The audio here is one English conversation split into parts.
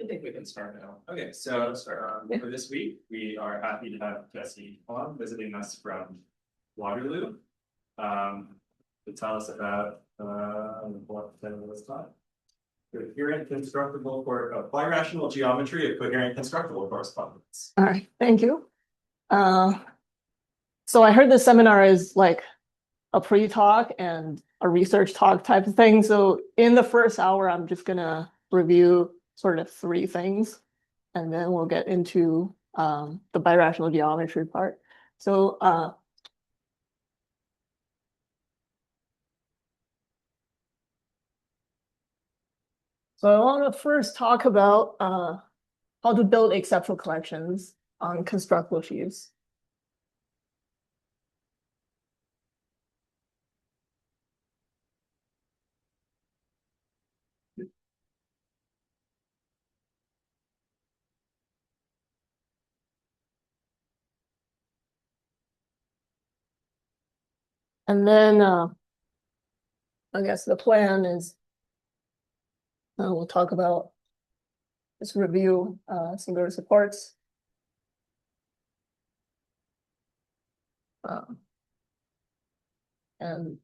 I think we can start now. Okay, so for this week, we are happy to have Jesse Huang visiting us from Waterloo to tell us about what was taught. Coherent-Constructible birational geometry of coherent-constructible correspondence. All right, thank you. So I heard this seminar is like a pre-talk and a research talk type of thing. So in the first hour, I'm just gonna review sort of three things, and then we'll get into the birational geometry part. So I want to first talk about how to build exceptional collections on constructible sheaves. And then I guess the plan is we'll talk about just review singular supports. And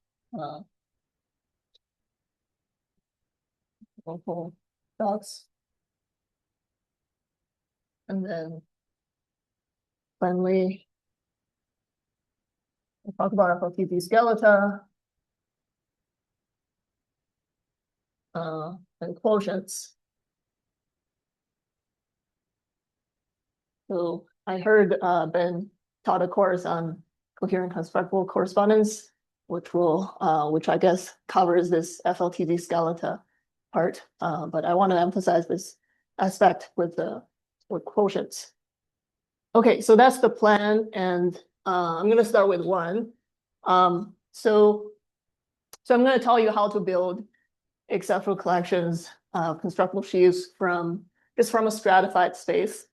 local dots. And then finally, we'll talk about FLTP skeleton and quotients. So I heard Ben taught a course on coherent-constructible correspondence, which I guess covers this FLTP skeleton part. But I want to emphasize this aspect with quotients. Okay, so that's the plan, and I'm going to start with one. So I'm going to tell you how to build exceptional collections of constructible sheaves from a stratified space.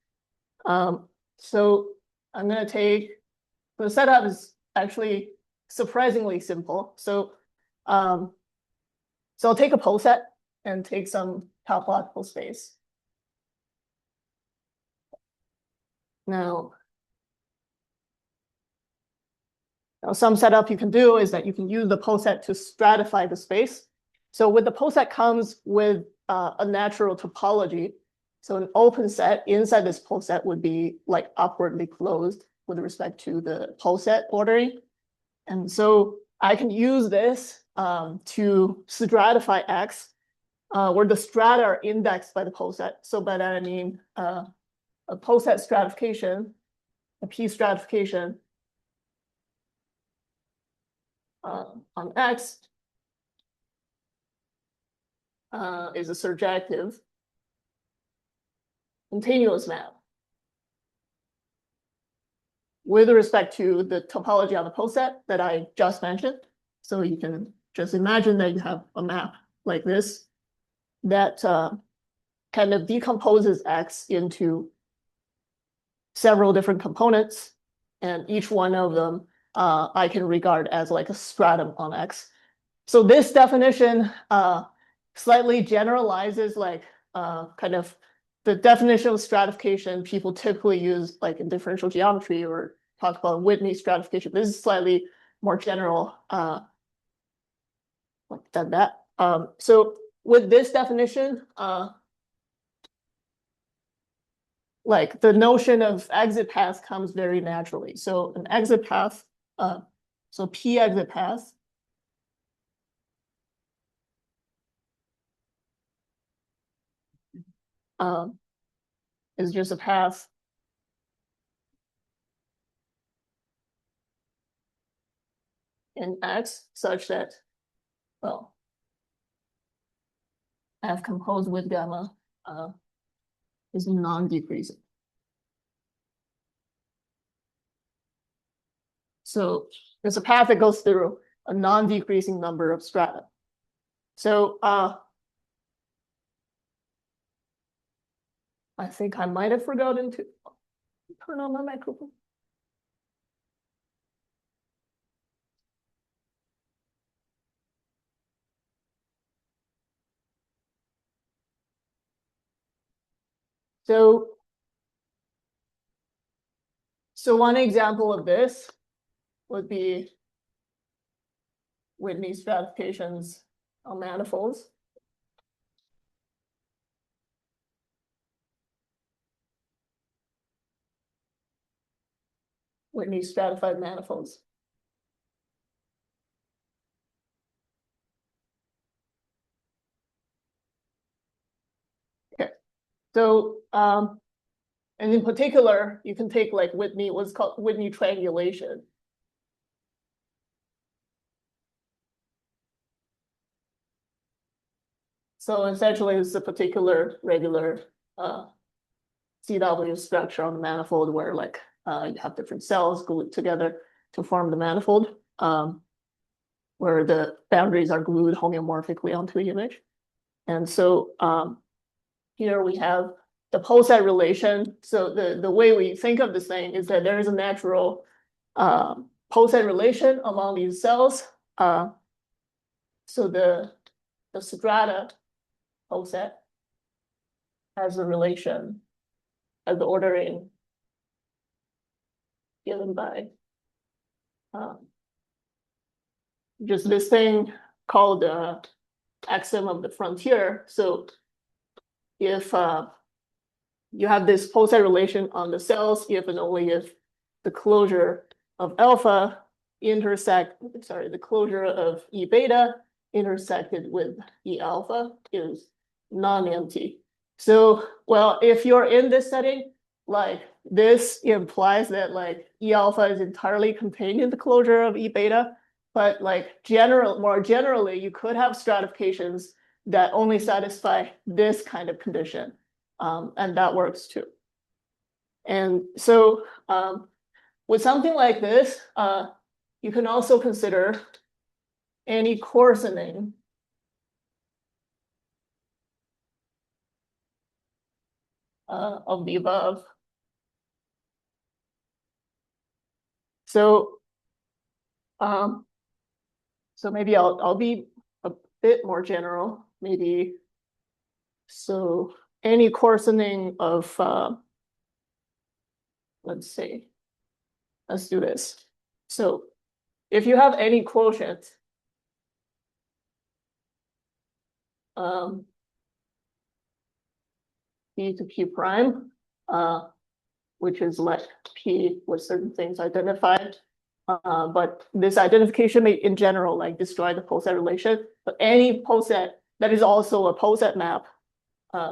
So I'm going to take the setup is actually surprisingly simple. So I'll take a pole set and take some topological space. Now, some setup you can do is that you can use the pole set to stratify the space. So with the pole set comes with a natural topology. So an open set inside this pole set would be like upwardly closed with respect to the pole set ordering. And so I can use this to stratify X, where the strata are indexed by the pole set. So by that I mean a pole set stratification, a P stratification on X is a surjective continuous map with respect to the topology on the pole set that I just mentioned. So you can just imagine that you have a map like this that kind of decomposes X into several different components, and each one of them I can regard as like a stratum on X. So this definition slightly generalizes like kind of the definition of stratification people typically use like in differential geometry or talk about Whitney stratification. This is slightly more general than that. So with this definition, like the notion of exit path comes very naturally. So an exit path, so P exit path is just a path in X such that, well, F composed with gamma is non-decreasing. So there's a path that goes through a non-decreasing number of strata. So I think I might have forgotten to turn on my microphone. So one example of this would be Whitney stratifications on manifolds. Whitney stratified manifolds. Okay, so and in particular, you can take like Whitney, what's called Whitney triangulation. So essentially, it's a particular regular CW structure on the manifold where like you have different cells glued together to form the manifold, where the boundaries are glued homeomorphically onto the image. And so here we have the pole-set relation. So the way we think of this thing is that there is a natural pole-set relation among these cells. So the strata pole-set has a relation as the ordering given by just this thing called the axiom of the frontier. So if you have this pole-set relation on the cells, if and only if the closure of alpha the closure of E beta intersected with E alpha is non-empty. So, well, if you're in this setting, like this implies that like E alpha is entirely contained in the closure of E beta, but like more generally, you could have stratifications that only satisfy this kind of condition, and that works too. And so with something like this, you can also consider any coarsening of the above. So maybe I'll be a bit more general, maybe. So any coarsening of, let's see, let's do this. So if you have any quotient, p to p prime, which is like p with certain things identified. But this identification may in general like destroy the pole-set relation, but any pole-set that is also a pole-set map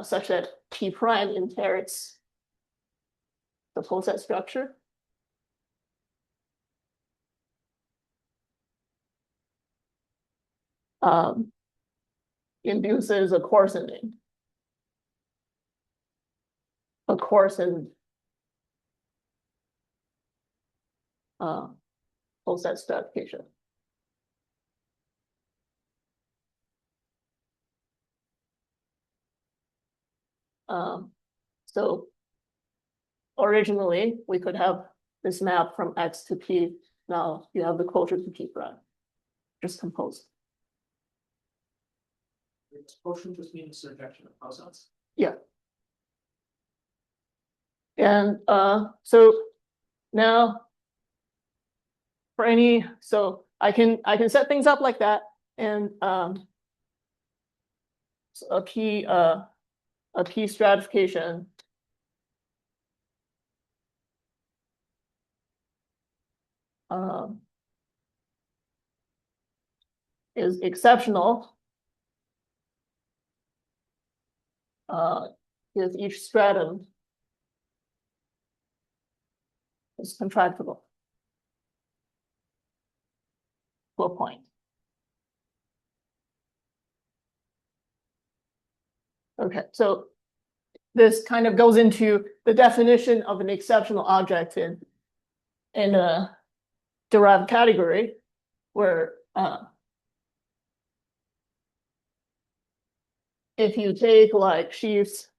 such that p prime inherits the pole-set structure. Induces a coarsening. A coarsened pole-set stratification. So originally we could have this map from X to P. Now you have the closure to P prime, just composed. Expulsion just means surjection of posets. Yeah. And so now for any, so I can set things up like that, and so a P stratification is exceptional if each stratum is contractible to a point. Okay, so this kind of goes into the definition of an exceptional object in a derived category, where if you take like sheaves,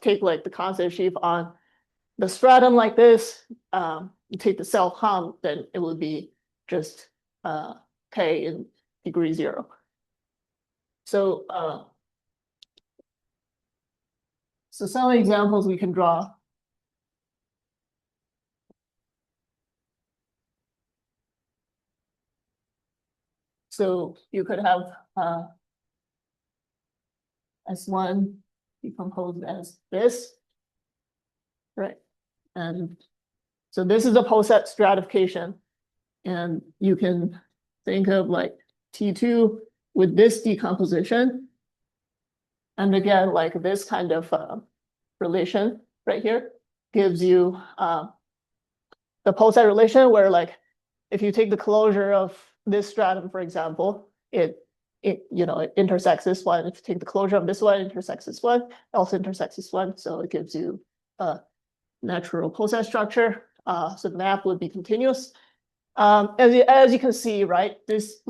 take like the constant sheaf on the stratum like this, you take the self hum, then it would be just k in degree 0. So So some examples we can draw. So you could have S1 decomposed as this, right? And so this is a poset stratification, and you can think of like T2 with this decomposition. And again, like this kind of relation right here gives you the poset relation where like if you take the closure of this stratum, for example, it intersects this one. If you take the closure of this one, it intersects this one, it also intersects this one. So it gives you a natural poset structure. So the map would be continuous. As you can see, right, this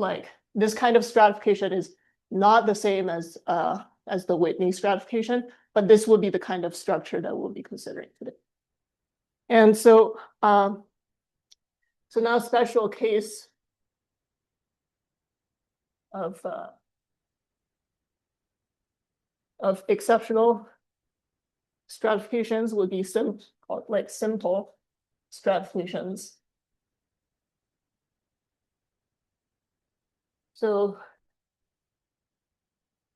kind of stratification is not the same as the Whitney stratification, but this would be the kind of structure that we'll be considering today. And so, so now special case of exceptional stratifications would be simple stratifications. So,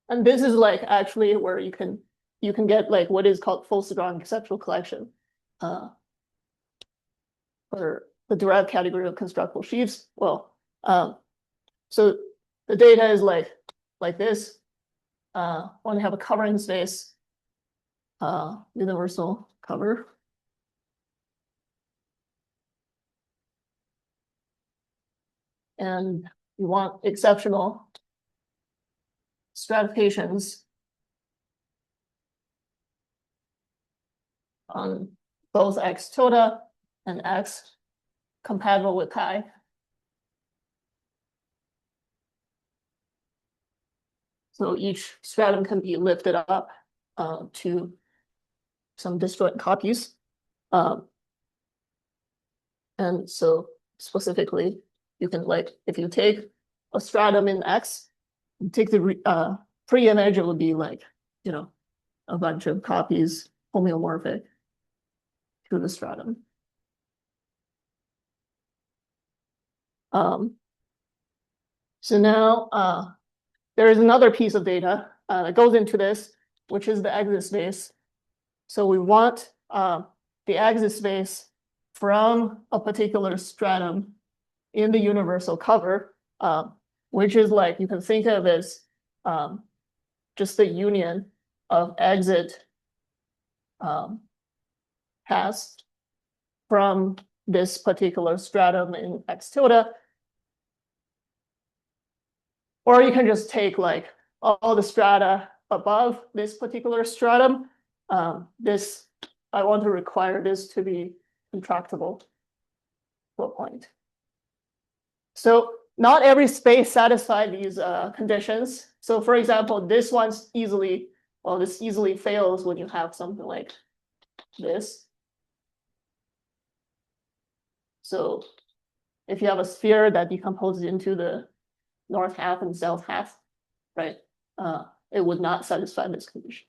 and this is like actually where you can get like what is called full strong conceptual collection for the derived category of constructible sheaves. Well, so the data is like this. Want to have a covering space, universal cover. And you want exceptional stratifications on both X tilde and X compatible with chi. So each stratum can be lifted up to some disjoint copies. And so specifically, you can if you take a stratum in X, you take the pre-image, it would be like, a bunch of copies homeomorphic to the stratum. So now there is another piece of data that goes into this, which is the exit space. So we want the exit space from a particular stratum in the universal cover, which is like, you can think of as just the union of exit paths from this particular stratum in X tilde. Or you can just take like all the strata above this particular stratum. I want to require this to be contractible to a point. So not every space satisfies these conditions. So for example, this easily fails when you have something like this. So if you have a sphere that decomposes into the north half and south half, right? It would not satisfy this condition.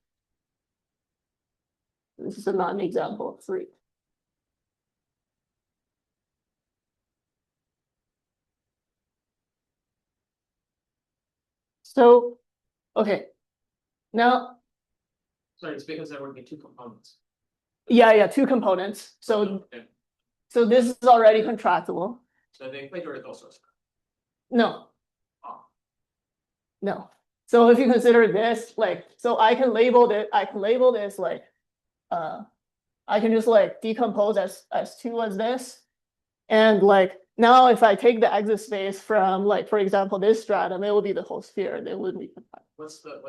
This is a non-example of 3. So, okay, now. Sorry, it's because there would be 2 components. Yeah, 2 components. So, okay. So this is already contractible. So the equator is also. No. No. So if you consider this, so I can label this like, I can just like decompose S2 as this. And like, now if I take the exit space from like, for example, this stratum, it will be the whole sphere. It wouldn't be. What's the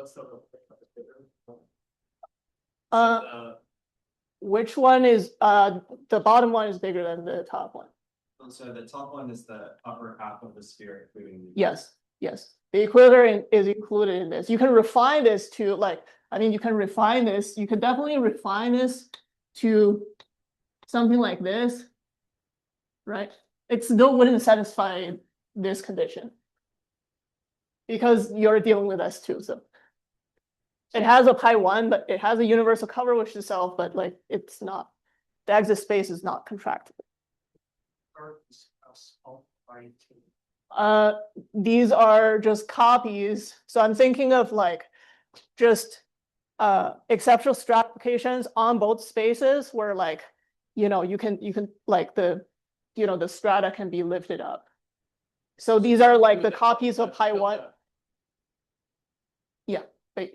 which one is, the bottom one is bigger than the top one. So the top one is the upper half of the sphere, including. Yes. The equator is included in this. You can refine this to you can refine this. You can definitely refine this to something like this, right? It still wouldn't satisfy this condition because you're dealing with S2. So, It has a pi1, but it has a universal cover which is self, but like it's not, the exit space is not contractible. These are just copies. So I'm thinking of like just exceptional stratifications on both spaces where like, you can like the strata can be lifted up. So these are like the copies of pi1. Yeah. But,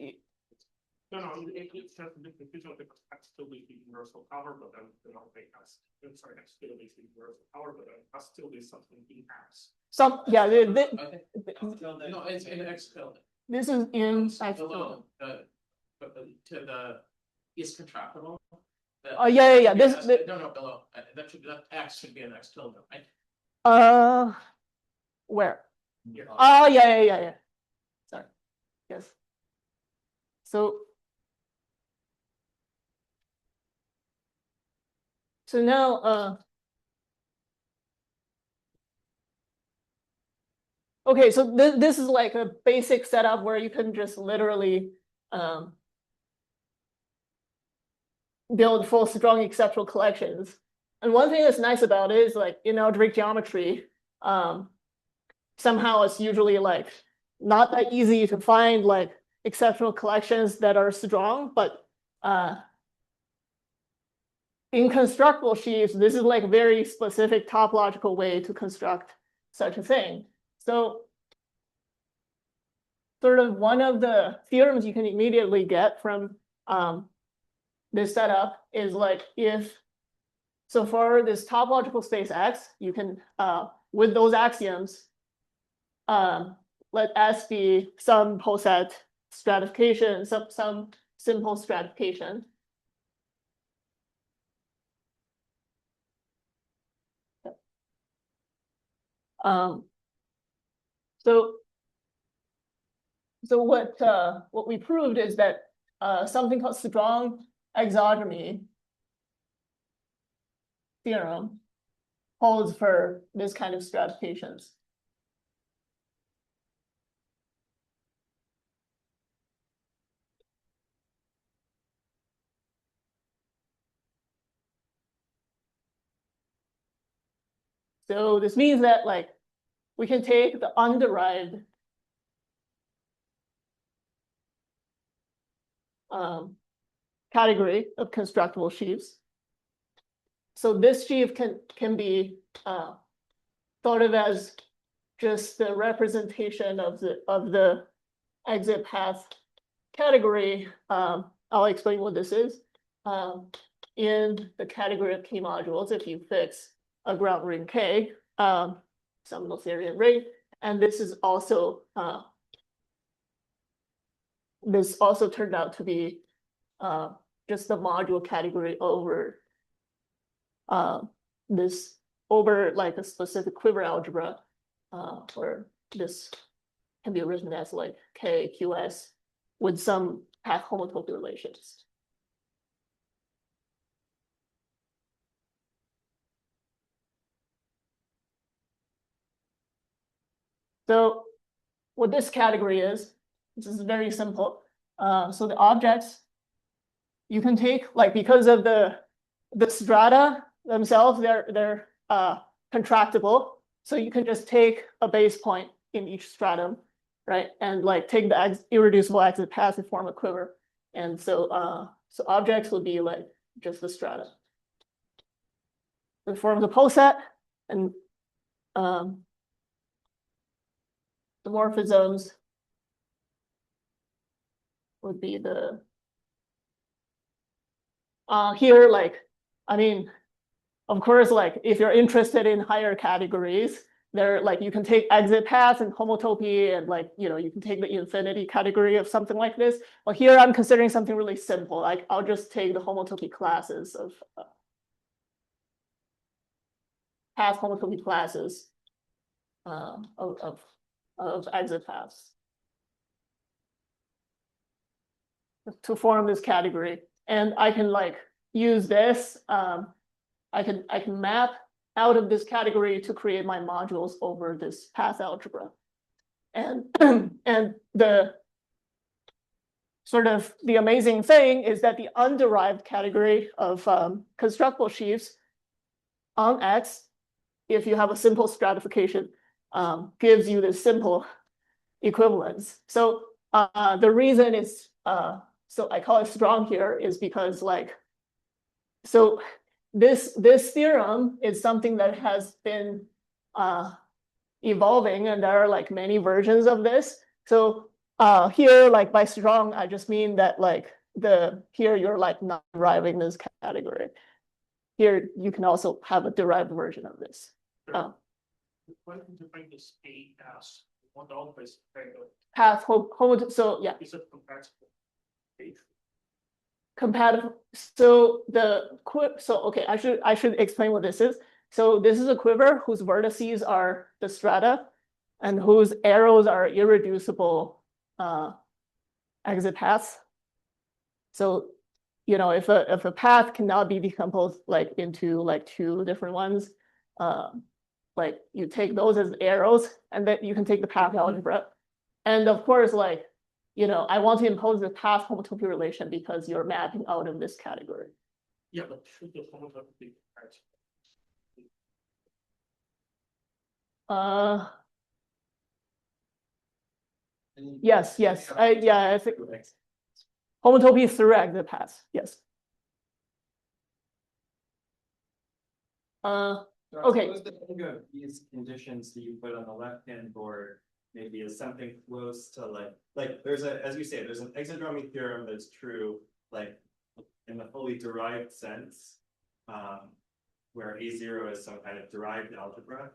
No, it's just the confusion of the still be universal power, but then they don't make us. I'm sorry, still be universal power, but then us still be something in house. yeah, No, it's in external. this is in Below to the is contractible. Oh yeah. This no below that X should be an X tilde, right? Where? Here. Oh yeah. Sorry. Yes. So now okay, so this is like a basic setup where you can just literally build full strong exceptional collections. And one thing that's nice about it is like in algebraic geometry, somehow it's usually like not that easy to find like exceptional collections that are strong, but in constructible sheaves, this is like a very specific topological way to construct such a thing. So sort of one of the theorems you can immediately get from this setup is like so for this topological space X, you can with those axioms, let S be some poset stratification, some simple stratification. So what we proved is that something called strong exogamy theorem holds for this kind of stratifications. So this means that like we can take the underived category of constructible sheaves. So this sheaf can be thought of as just the representation of the exit path category. I'll explain what this is. In the category of K modules, if you fix a ground ring K, some Noetherian ring, and this is also this also turned out to be just the module category over this over like a specific quiver algebra, where this can be written as like KQS with some path homotopy relations. So what this category is, this is very simple. So the objects you can take like because of the strata themselves, they're contractible. So you can just take a base point in each stratum, right? And like take the irreducible exit path and form a quiver. And so so objects would be like just the strata. It forms a poset, and the morphisms would be the here, like, I mean, of course, like if you're interested in higher categories, there like you can take exit path and homotopy, and like you can take the infinity category of something like this. But here I'm considering something really simple. Like I'll just take the homotopy classes of path homotopy classes of exit paths to form this category, and I can like use this. I can map out of this category to create my modules over this path algebra, and and sort of the amazing thing is that the underived category of constructible sheaves on X, if you have a simple stratification, gives you this simple equivalence. So the reason is, so I call it strong here is because like, so this theorem is something that has been evolving, and there are like many versions of this. So here, like by strong, I just mean that like here you're like not deriving this category. Here you can also have a derived version of this. Why don't you define this A as one always Path so yeah. is it compatible? Compatible. So okay, I should explain what this is. So this is a quiver whose vertices are the strata and whose arrows are irreducible exit paths. So, you know, if a path cannot be decomposed like into like two different ones, like you take those as arrows, and then you can take the path algebra. And of course, like, you know, I want to impose the path homotopy relation because you're mapping out of this category. Yeah, but should the homotopy be yes, I think homotopy through exit paths, yes. Okay. Suppose the thing of these conditions that you put on the left-hand board maybe is something close to like there's as you say, there's an exodromy theorem that's true, like in the fully derived sense, where A0 is some kind of derived algebra.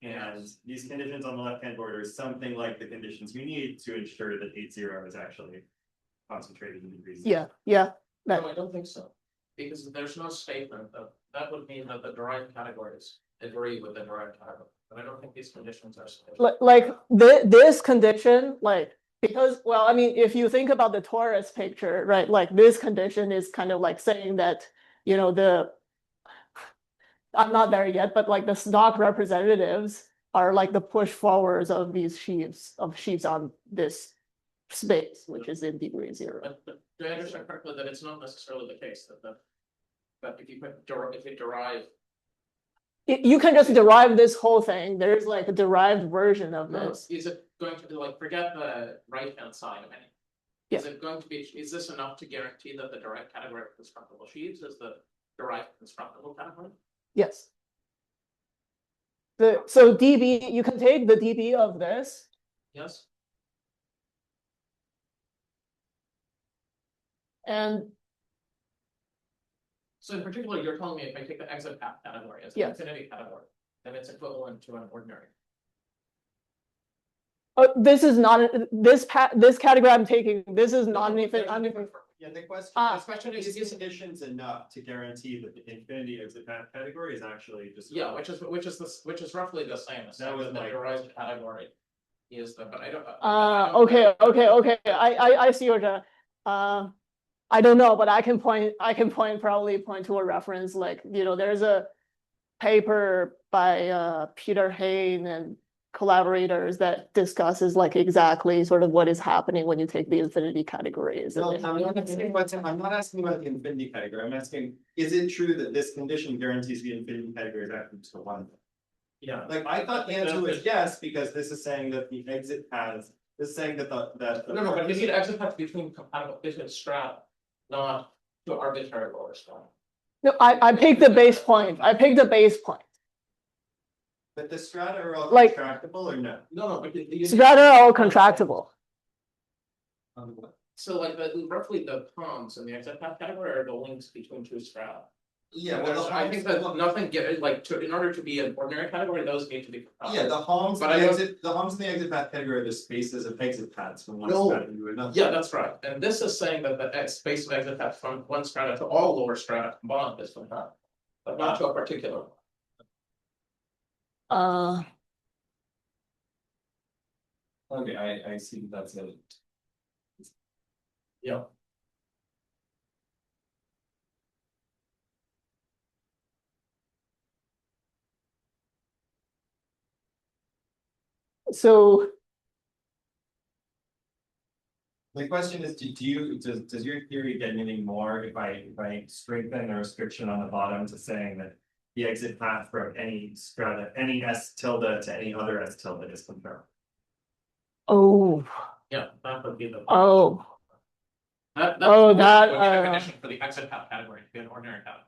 And these conditions on the left-hand board are something like the conditions you need to ensure that A0 is actually concentrated in degrees. Yeah. No, I don't think so. Because there's no statement that would mean that the derived categories agree with the derived category. But I don't think these conditions are sufficient. Like this condition, like, because, well, I mean, if you think about the torus picture, right, like this condition is kind of like saying that, you know, I'm not there yet, but like the stock representatives are like the push forwards of these sheaves on this space, which is in degree 0. But do I understand correctly that it's not necessarily the case that if you derive You can just derive this whole thing. There's like a derived version of this. is it going to be like forget the right hand side of any? Is it going to be, is this enough to guarantee that the derived category of constructible sheaves is the derived constructible category? Yes. So dB, you can take the dB of this. Yes. And so in particular, you're telling me if I take the exit path category as an infinity category, then it's equivalent to an ordinary. This is not this category I'm taking. This is not anything. Yeah, the question is these conditions enough to guarantee that the infinity exit path category is actually just which is roughly the same as that was the derived category is the, but I don't. Okay. I see what you're. I don't know, but I can probably point to a reference, like, you know, there's a paper by Peter Hain and collaborators that discusses like exactly sort of what is happening when you take the infinity categories. No, I'm not asking about the infinity category. I'm asking, is it true that this condition guarantees the infinity category is actually to one? Yeah. Like I thought the answer was yes, because this is saying that the exit paths is saying that no, but you need exit paths between compatible business strat, not to arbitrary lower strat. No, I picked the base point. But the strata are all like, contractible or no? No, but strata are all contractible. So like roughly the palms in the exit path category are the links between two strata. Yeah, well, I think that nothing in order to be an ordinary category, those need to be. Yeah, the homes, but the homes in the exit path category are the spaces of exit paths from one strata to another. Yeah, that's right. And this is saying that the space of exit path from one strata to all lower strata combined is from that, but not to a particular one. Okay, I see that's it. Yeah. So The question is, does your theory get anything more if I strengthen the restriction on the bottom to saying that the exit path from any strata, any S tilde to any other S tilde is comparable? Oh, Yeah, that would be the. oh, That's oh, the that, definition for the exit path category, to be an ordinary path.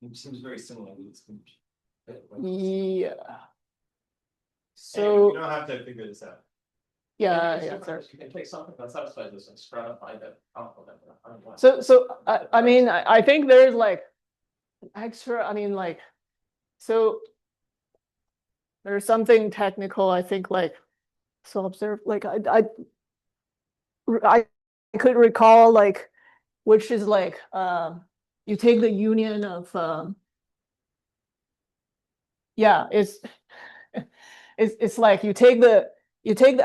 It seems very similar to this. yeah. So you So, don't have to figure this out. yeah, It's yeah, different. sorry. You can take something that satisfies this and stratify that complement. I mean, I think there's like extra, I mean, like, so there's something technical, I think, like, so observe, like, I could recall, like, which is like, you take the union of, yeah, it's like you take the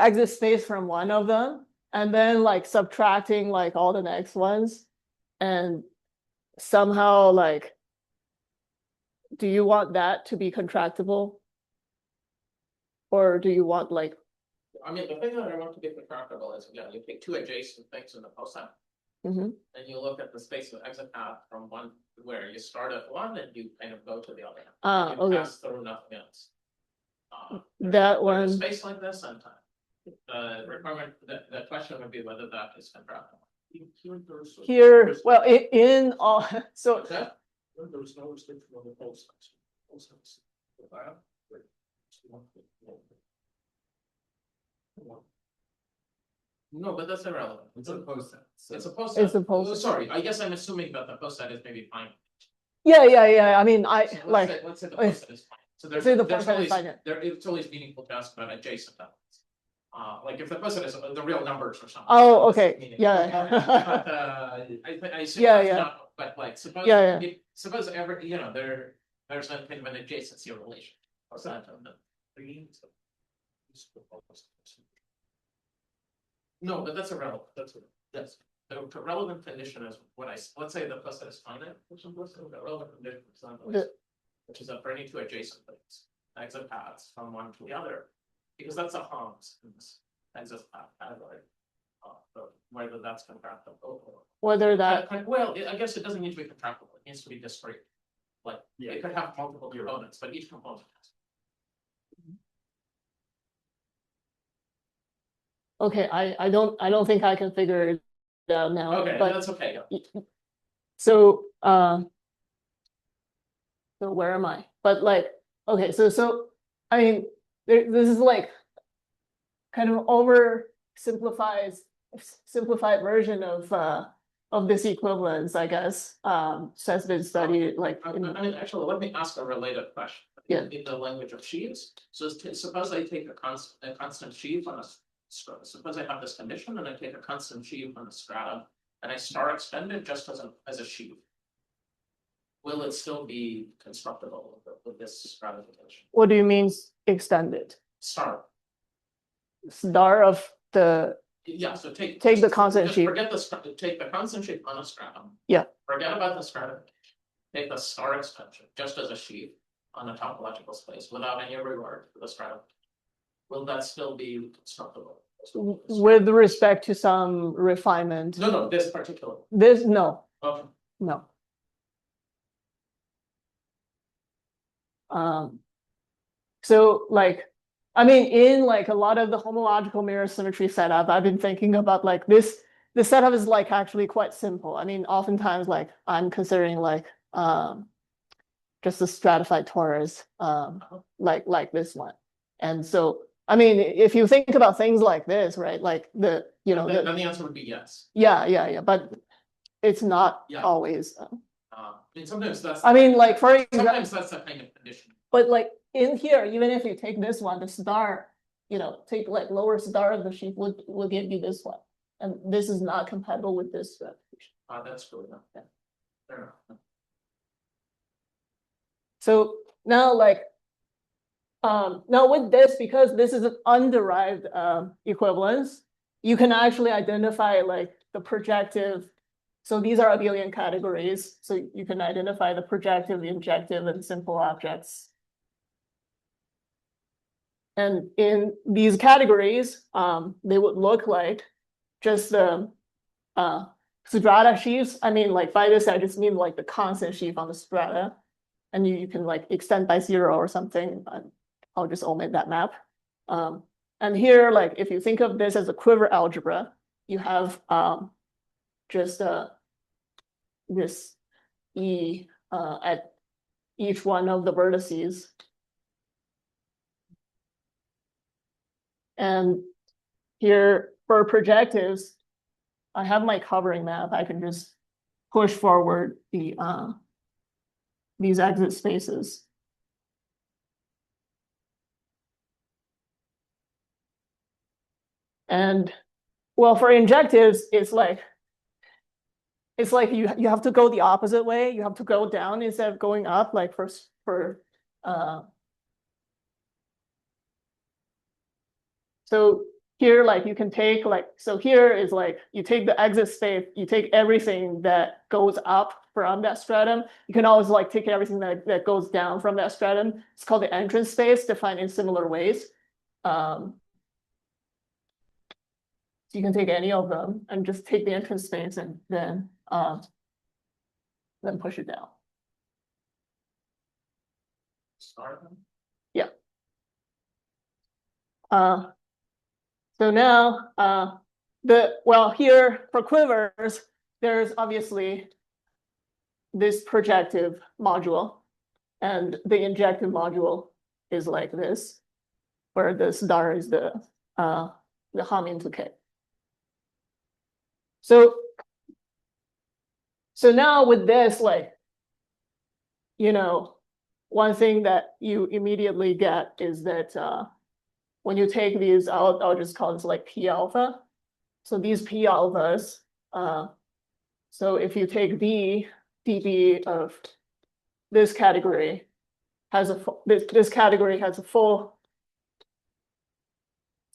exit space from one of them and then like subtracting like all the next ones and somehow like, do you want that to be contractible? Or do you want like, I mean, the thing that I want to be contractible is, again, you take two adjacent things in the poset, mhm, and you look at the space of exit path from one, where you start at one and you kind of go to the other. You okay, pass through nothing else. that There's one, a space like this, and the requirement, the question would be whether that is contractible. here, well, in all, so, What's that? There's no restriction on the post. No, but that's irrelevant. It's a post set. It's a post It's set. a post Oh, set. sorry, I guess I'm assuming that the post set is maybe fine. yeah, I mean, I So let's like, say, let's say the post set is fine. So there's, say the there's post set is always, fine, yeah. it's always meaningful to ask about adjacent elements. Like if the post set is the real numbers or something. Oh, that's okay, meaningful. yeah. But I assume Yeah, that's yeah. not, but like suppose, Yeah, yeah. suppose every, you know, there's a kind of an adjacency relation. Or something. No, but that's irrelevant. Yes. The relevant condition is what let's say the post set is finite, which is the relevant condition is not The- which is that for any two adjacent things, exit paths from one to the other, because that's a harms in this exit path category. But whether that's contractible or Whether that, well, I guess it doesn't need to be contractible, it needs to be discrete. Like, Yeah. it could have multiple components, but each component has. okay, I don't think I can figure it out now, Okay, but that's okay. so, so where am I? But like, okay, so, I mean, this is like kind of simplified version of this equivalence, I guess, has been studied like. I mean, actually, let me ask a related question. Yeah. In the language of sheaves, so suppose I take a constant sheaf on a strata. Suppose I have this condition and I take a constant sheaf on a strata and I star extend it just as a sheaf. Will it still be constructible with this stratification? What do you mean extended? Star. Star of the, Yeah, so take the constant just sheaf. Forget take the constant sheaf on a stratum. Yeah. Forget about the stratification. Take the star extension just as a sheaf on a topological space without any regard for the stratum. Will that still be constructible? With respect to some refinement? No, this particular. This, no, Okay. no. So like, I mean, in like a lot of the homological mirror symmetry setup, I've been thinking about like this setup is like actually quite simple. I mean, oftentimes like I'm considering like just a stratified torus like this one. And so, I mean, if you think about things like this, right, like the, you know, Then the answer would be yes. yeah, but it's not Yeah. always. I mean, sometimes that's. I mean, like for example, sometimes that's the kind of condition. but like in here, even if you take this one, the star, you know, take like lower star of the sheaf will give you this one. And this is not compatible with this stratification. That's really not. Yeah. Fair enough. So now like, now with this, because this is an underived equivalence, you can actually identify like the projective. So these are abelian categories. So you can identify the projective, the injective, and simple objects. And in these categories, they would look like just the strata sheaves. I mean, like by this, I just mean like the constant sheaf on the strata. And you can like extend by 0 or something. I'll just omit that map. And here, like if you think of this as a quiver algebra, you have just this E at each one of the vertices. And here for projectives, I have my covering map. I can just push forward the these exit spaces. And well, for injectives, it's like you have to go the opposite way. You have to go down instead of going up, like so here, like you can take like, so here is like, you take the exit space, you take everything that goes up from that stratum. You can always like take everything that goes down from that stratum. It's called the entrance space, defined in similar ways. So you can take any of them and just take the entrance space and then push it down. Start them. Yeah. So now well, here for quivers, there's obviously this projective module, and the injective module is like this, where the star is the Huang implicate. So now with this, like, you know, one thing that you immediately get is that when you take these, I'll just call this like P alpha. So these P alphas, so if you take the dB of this category, this category has a full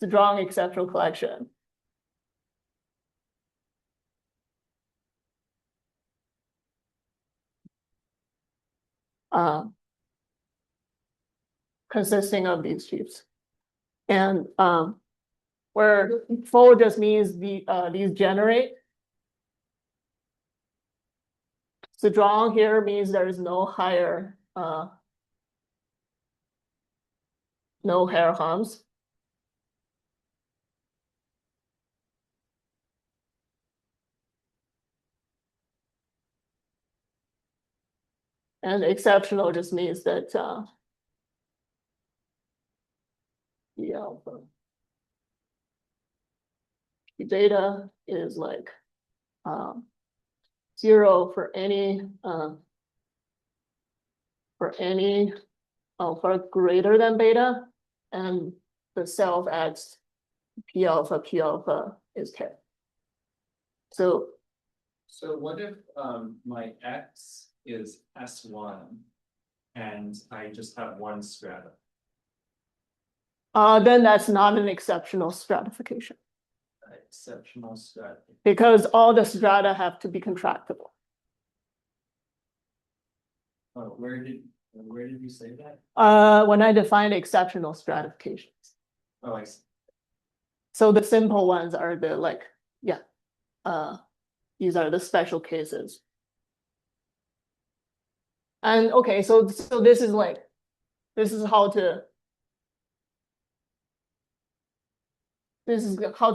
strong exceptional collection. Consisting of these sheaves. And where full just means these generate. Strong here means there is no higher, no hair harms. And exceptional just means that the alpha the data is like 0 for any alpha greater than beta, and the self X P alpha is K. So what if my X is S1 and I just have one strata? Then that's not an exceptional stratification, Exceptional strata. because all the strata have to be contractible. Oh, where did you say that? When I define exceptional stratifications. Oh, I see. So the simple ones are the like, yeah, these are the special cases. And okay, so this is like, this is how to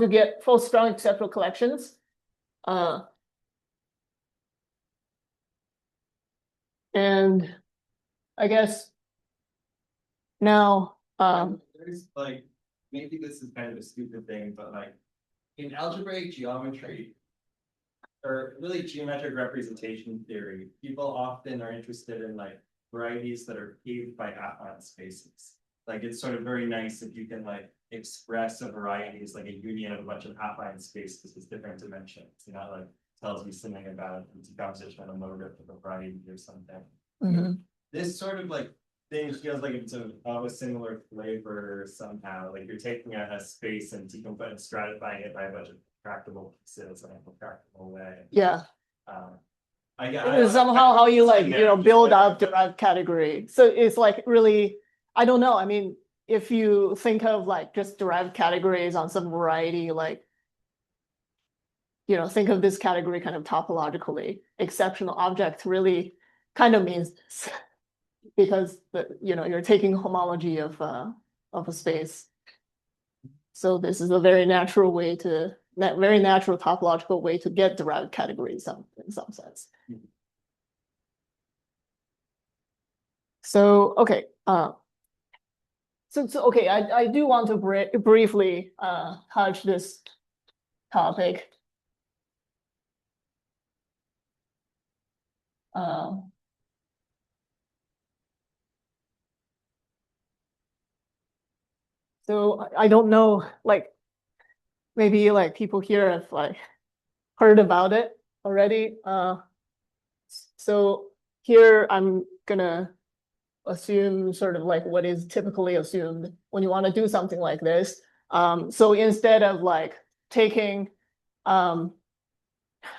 get full strong exceptional collections. And I guess now, there's like, maybe this is kind of a stupid thing, but like in algebraic geometry, or really geometric representation theory, people often are interested in like varieties that are paved by affine spaces. Like it's sort of very nice if you can like express a variety as like a union of a bunch of affine spaces with different dimensions. You know, like tells you something about the decompositional motive of a variety or something. This sort of like thing feels like it's of a similar flavor somehow. Like you're taking a space and stratifying it by a bunch of contractible pieces in a contractible way. yeah. I Somehow how you like, you know, build up derived category. So it's like really, I don't know. I mean, if you think of like just derived categories on some variety, like, you know, think of this category kind of topologically. Exceptional object really kind of means this. Because you know, you're taking homology of a space. So this is a very natural way to, very natural topological way to get derived categories in some sense. So okay, so okay, I do want to briefly touch this topic. So I don't know, like maybe like people here have like heard about it already. So here I'm gonna assume sort of like what is typically assumed when you want to do something like this. So instead of like taking a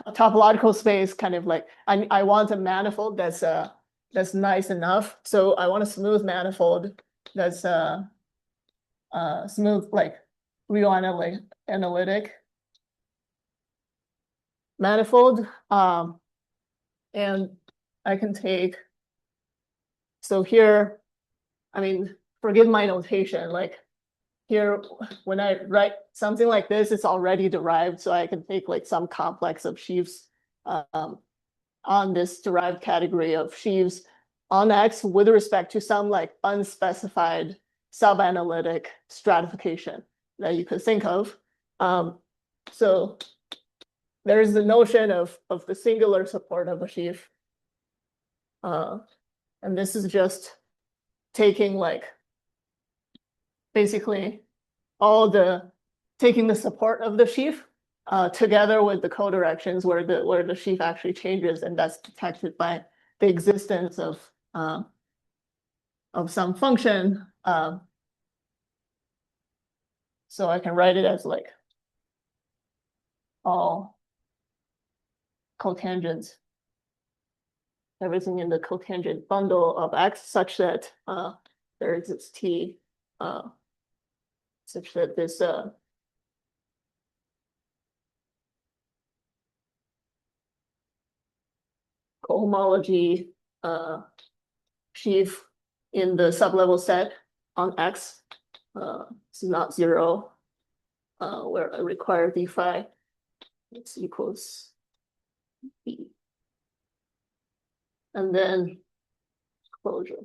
topological space, kind of like I want a manifold that's nice enough. So I want a smooth manifold that's smooth, like real analytic manifold. And I can take, so here, I mean, forgive my notation, like here, when I write something like this, it's already derived, so I can take like some complex of sheaves on this derived category of sheaves on X with respect to some like unspecified sub-analytic stratification that you could think of. So there's the notion of the singular support of a sheaf. And this is just taking like basically taking the support of the sheaf together with the codirections where the sheaf actually changes, and that's detected by the existence of some function. So I can write it as like all cotangents, everything in the cotangent bundle of X such that there exists T such that this cohomology sheaf in the sublevel set on X is not zero, where I require d phi x equals b. And then closure.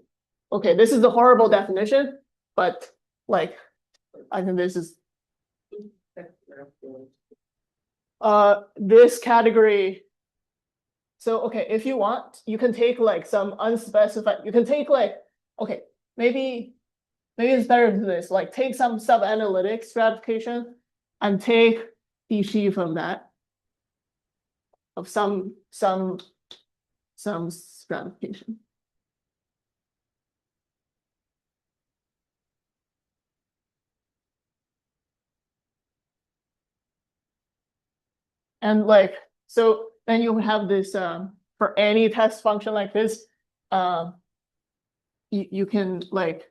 Okay, this is a horrible definition, but like I think this is this category. So okay, if you want, you can take like some unspecified, you can take like, okay, maybe it's better to do this, like take some sub-analytic stratification and take the sheaf of that, of some stratification. And like, so then you have this, for any test function like this, you can like,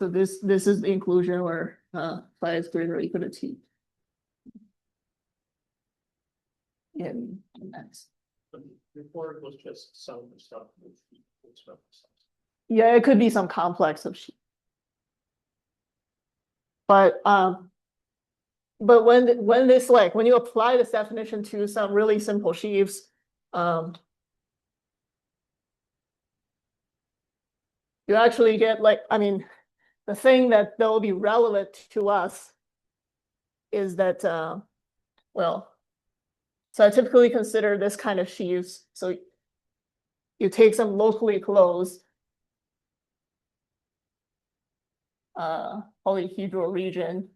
so this is the inclusion where phi is greater or equal to t in X. Before it was just some stuff. Yeah, it could be some complex of sheaf. But when this like when you apply this definition to some really simple sheaves, you actually get like, I mean, the thing that will be relevant to us is that well, so I typically consider this kind of sheaves. So you take some locally closed polyhedral region.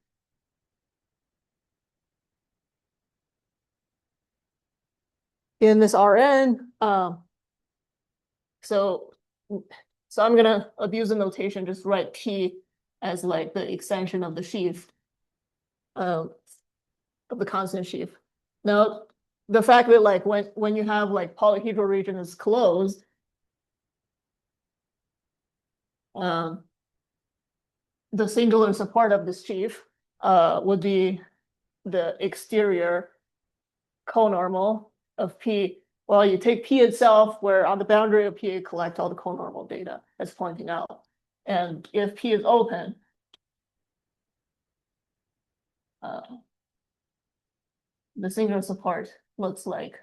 In this Rn, so I'm gonna abuse the notation, just write T as like the extension of the sheaf, of the constant sheaf. Now, the fact that like when you have like polyhedral region is closed, the singular support of this sheaf would be the exterior conormal of P. Well, you take P itself, where on the boundary of P, you collect all the conormal data as pointing out. And if P is open, the singular support looks like,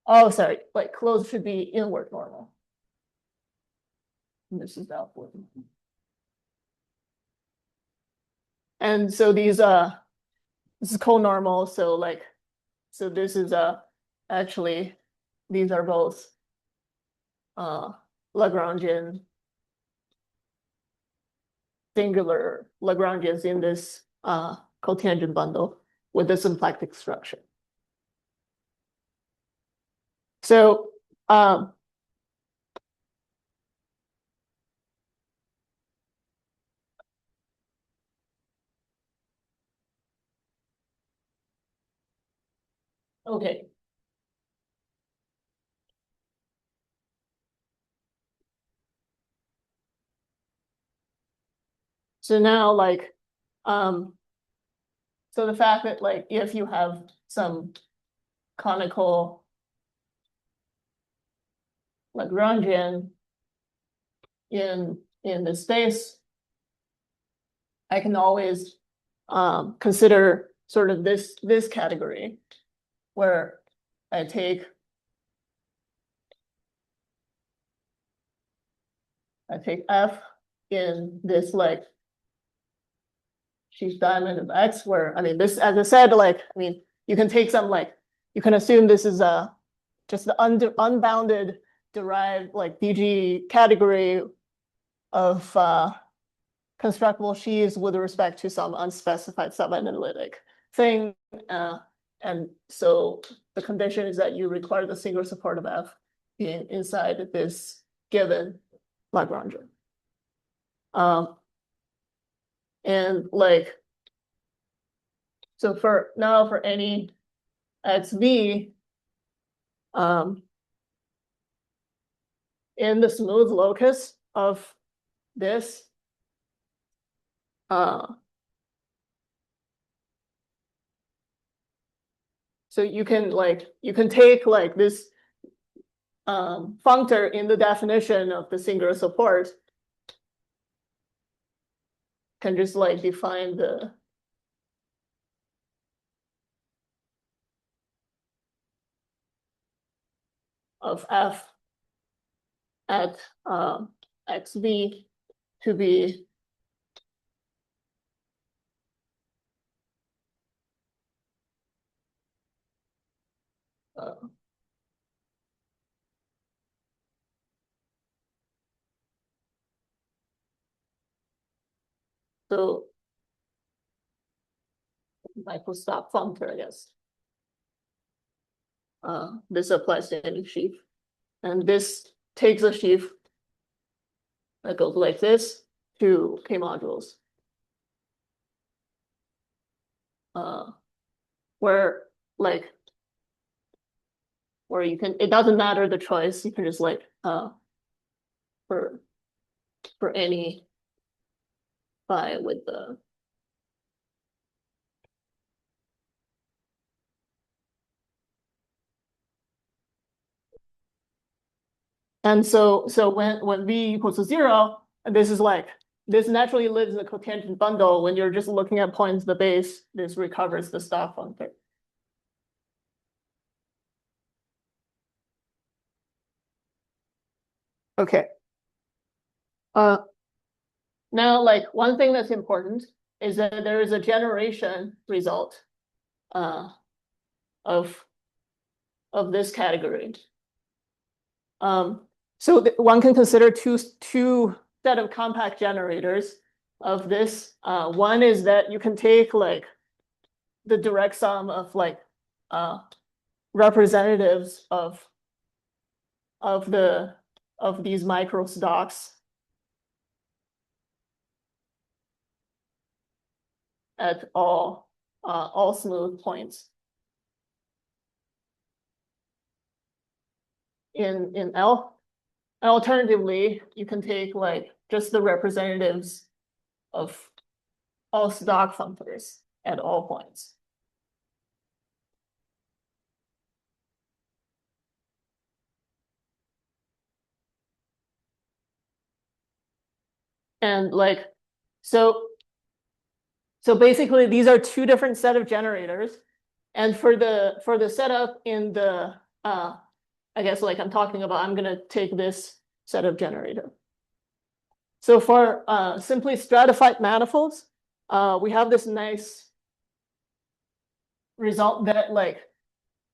oh, sorry, like closed should be inward normal. And this is outward. And so these, this is conormal, so like, so this is actually, these are both Lagrangian, singular Lagrangians in this cotangent bundle with the symplectic structure. So okay. So now like, so the fact that like, if you have some conical Lagrangian in the space, I can always consider sort of this category where I take F in this like sheaf diamond of X, where I mean this, as I said, like I mean you can take some like you can assume this is just the unbounded derived like BG category of constructible sheaves with respect to some unspecified subanalytic thing, and so the condition is that you require the singular support of F being inside this given Lagrangian. And like, so for now for any XV, in the smooth locus of this, so you can take like this functor in the definition of the singular support, can just like define the of F at XV to be so microstop functor, I guess. This applies to any sheaf, and this takes a sheaf that goes like this to K modules, where you can, it doesn't matter the choice, you can just like for any phi with the and so when v equals to 0, and this is like this naturally lives in the cotangent bundle. When you're just looking at points at the base, this recovers the stock functor. Okay. Now, like one thing that's important is that there is a generation result of this category. So one can consider two set of compact generators of this. One is that you can take like the direct sum of like representatives of these micro stocks at all smooth points in L. And alternatively, you can take like just the representatives of all stock functors at all points. And like, so basically these are two different set of generators. And for the setup in the, I guess like I'm talking about, I'm gonna take this set of generator. So for simply stratified manifolds, we have this nice result that like,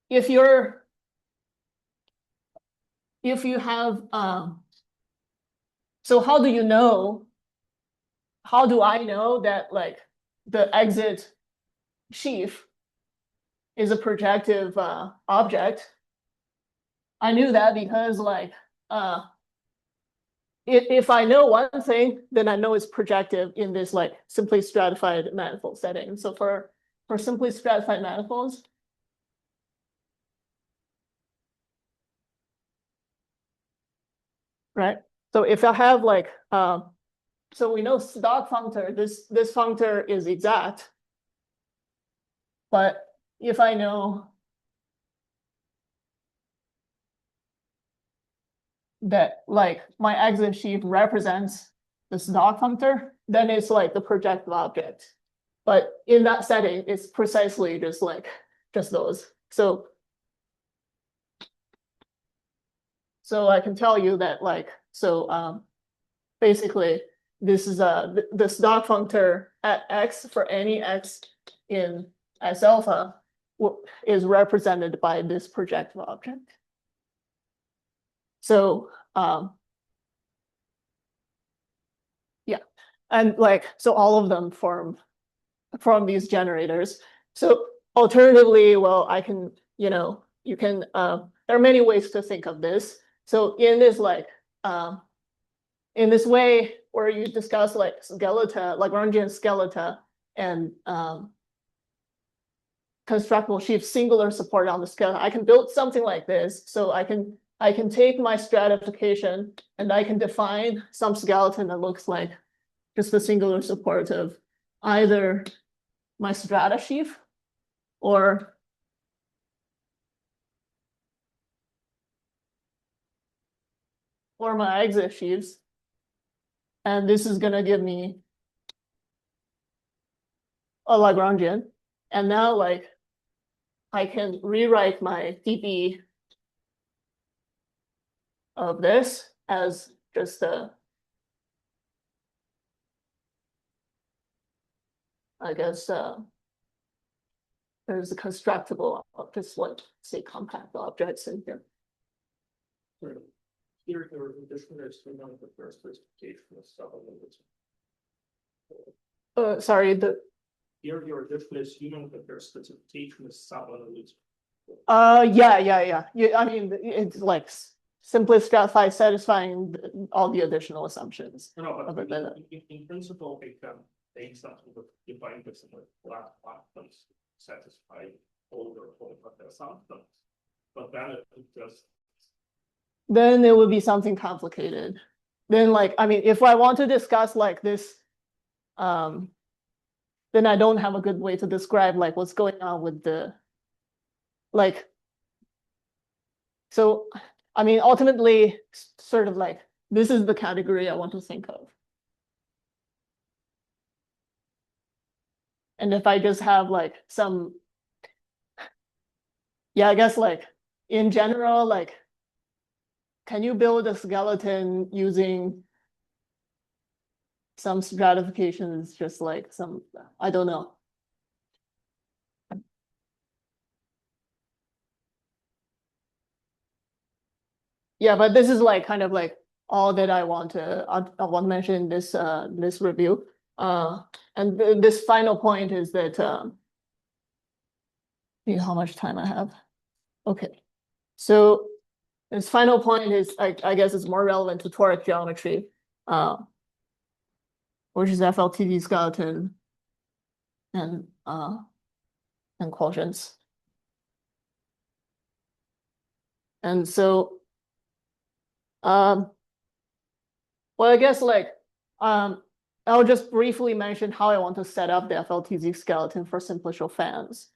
if you have, so how do I know that like the exit sheaf is a projective object? I knew that because like, if I know one thing, then I know it's projective in this like simply stratified manifold setting. So for simply stratified manifolds, right? So if I have like, so we know stock functor, this functor is exact. But if I know that like my exit sheaf represents the stock functor, then it's like the projective object. But in that setting, it's precisely just like just those. So I can tell you that like, so basically this is the stock functor at x for any x in S alpha is represented by this projective object. So yeah, and like, so all of them form these generators. So alternatively, well, I can, you can, there are many ways to think of this. So in this like, in this way where you discuss like skeleton, Lagrangian skeleton and constructible sheaf singular support on the skeleton, I can build something like this. So I can take my stratification and I can define some skeleton that looks like just the singular support of either my strata sheaf or my exit sheaves. And this is going to give me a Lagrangian. And now like I can rewrite my dB of this as just a, I guess there's a constructible, just like say compact objects in here. Here, there was additional instrument of the first specification of subanomalies. Sorry, Here, your additional assuming that their specification is subanomalies. yeah. I mean, it's like simply stratify satisfying all the additional assumptions. No, of but it. in principle, they can take something with defined as a flat functions satisfy all the assumptions. But then it just Then it would be something complicated. Then like, I mean, if I want to discuss like this, then I don't have a good way to describe like what's going on with the, like, so, I mean, ultimately sort of like, this is the category I want to think of. And if I just have like some, yeah, I guess like in general, like, can you build a skeleton using some stratifications, just like some, I don't know. Yeah, but this is like kind of like all that I want to mention in this this review. And this final point is that see how much time I have. Okay, so this final point is I guess it's more relevant to toric geometry, which is FLTD skeleton and quotients. And so well, I guess like I'll just briefly mention how I want to set up the FLTZ skeleton for simplicial fans.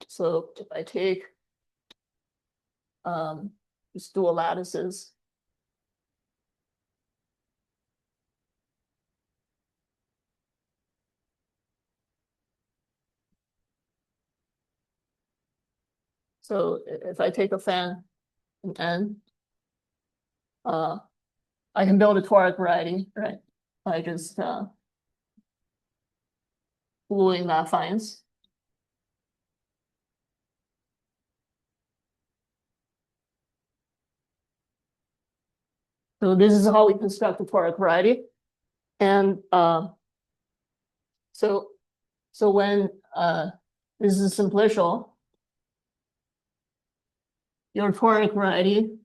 So if I take just dual lattices. So if I take a fan in N, I can build a toric variety, right? By just gluing that fines. So this is how we construct a toric variety. And so when this is simplicial, your toric variety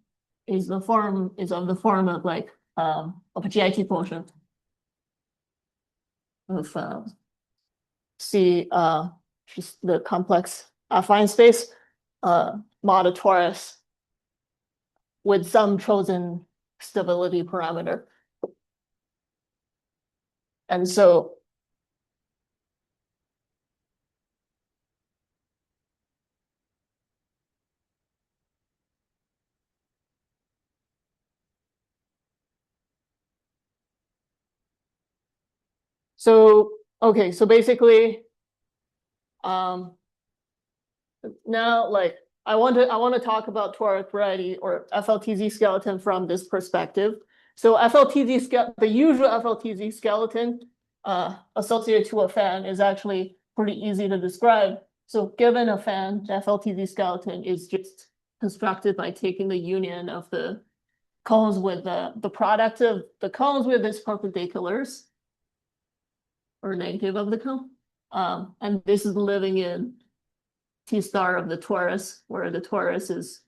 is of the form of like of a GIT function of C just the complex affine space mod a torus with some chosen stability parameter. And so okay, so basically now like I want to talk about toric variety or FLTZ skeleton from this perspective. So the usual FLTZ skeleton associated to a fan is actually pretty easy to describe. So given a fan, the FLTZ skeleton is just constructed by taking the union of the cones with the product of the cones with its perpendiculars or negative of the cone. And this is living in T star of the torus, where the torus is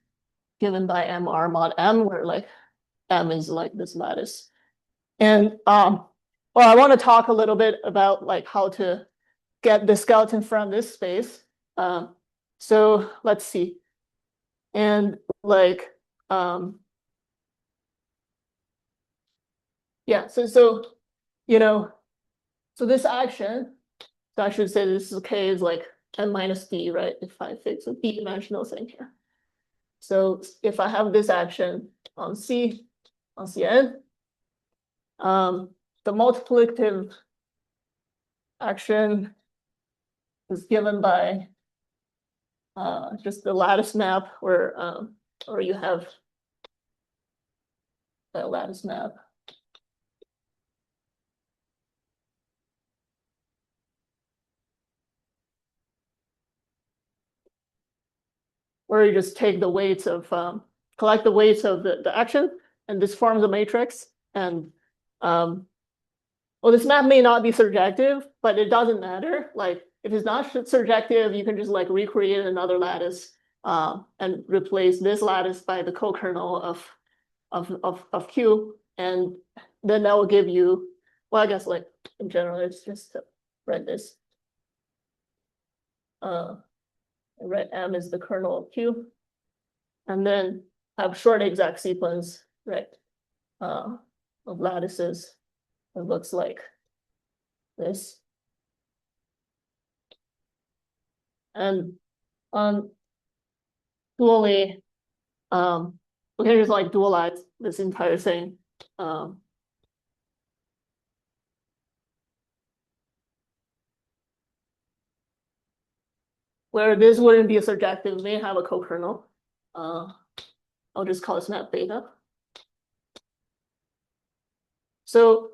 given by MR mod M, where like M is like this lattice. And well, I want to talk a little bit about like how to get the skeleton from this space. So let's see. And like yeah, so you know, so this action, so I should say this is K is like N minus D, right? If I fix a D-dimensional thing here. So if I have this action on C, on Cn, the multiplicative action is given by just the lattice map where or you have a lattice map. Where you just take the weights of collect the weights of the action, and this forms a matrix. And well, this map may not be surjective, but it doesn't matter. Like if it's not surjective, you can just like recreate another lattice and replace this lattice by the co-kernel of Q, and then that will give you, well, I guess like in general, it's just to write this. Right, M is the kernel of Q, and then have short exact sequence, right, of lattices. It looks like this, and dually, we can just like dualize this entire thing. Where this wouldn't be a surjective, may have a co-kernel. I'll just call this map beta. So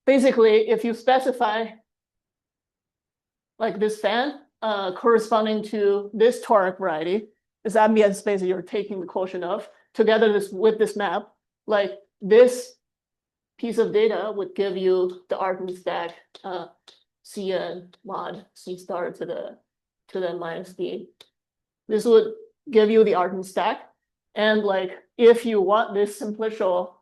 basically, if you specify like this fan corresponding to this toric variety, this ambient space that you're taking the quotient of, together with this map, like this piece of data would give you the argand stack Cn mod C star to the minus D. This would give you the argand stack. And like if you want this simplicial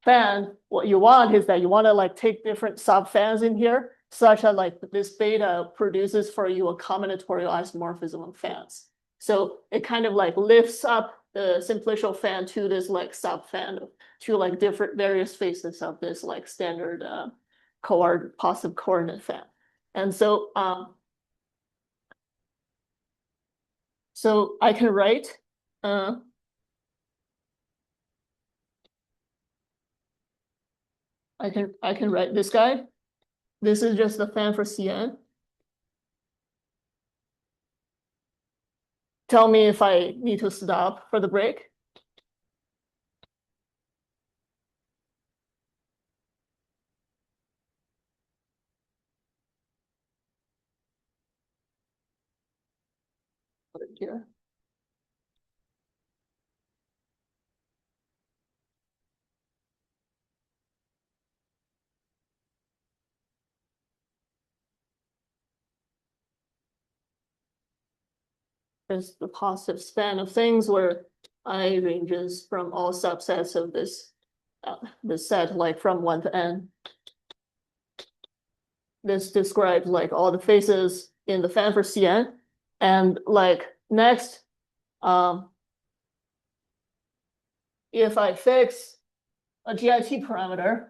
fan, what you want is that you want to like take different sub fans in here, such that like this beta produces for you a combinatorial isomorphism of fans. So it kind of like lifts up the simplicial fan to this like sub fan to like different various faces of this like standard positive coordinate fan. And so so I can write I can write this guy. This is just the fan for Cn. Tell me if I need to stop for the break. Put it here. There's the positive span of things where I ranges from all subsets of this set, like from 1 to n. This describes like all the faces in the fan for Cn. And like next, if I fix a GIT parameter,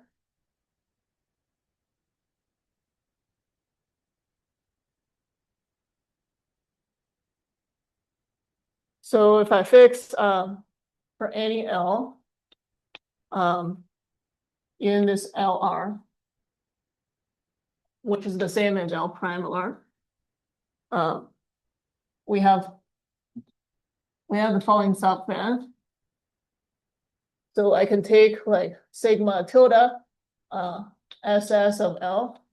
so if I fix for any L in this LR, which is the same as L prime LR, we have the following subfan. So I can take like sigma tilde SS of L.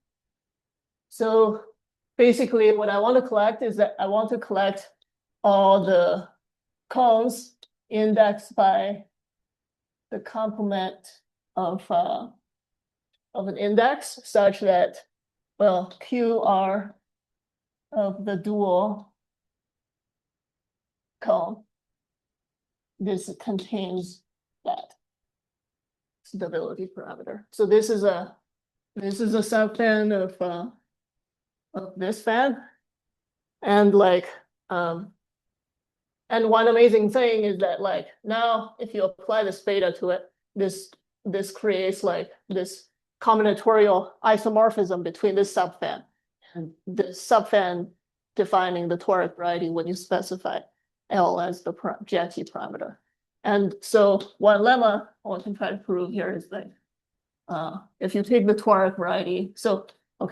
So basically what I want to collect is that I want to collect all the cones indexed by the complement of an index such that, well, QR of the dual cone, this contains that stability parameter. So this is a subfan of this fan, and like and one amazing thing is that like now if you apply this beta to it, this creates like this combinatorial isomorphism between this subfan and the subfan defining the toric variety when you specify L as the GIT parameter. And so one lemma I can try to prove here is that if you take the toric variety, so if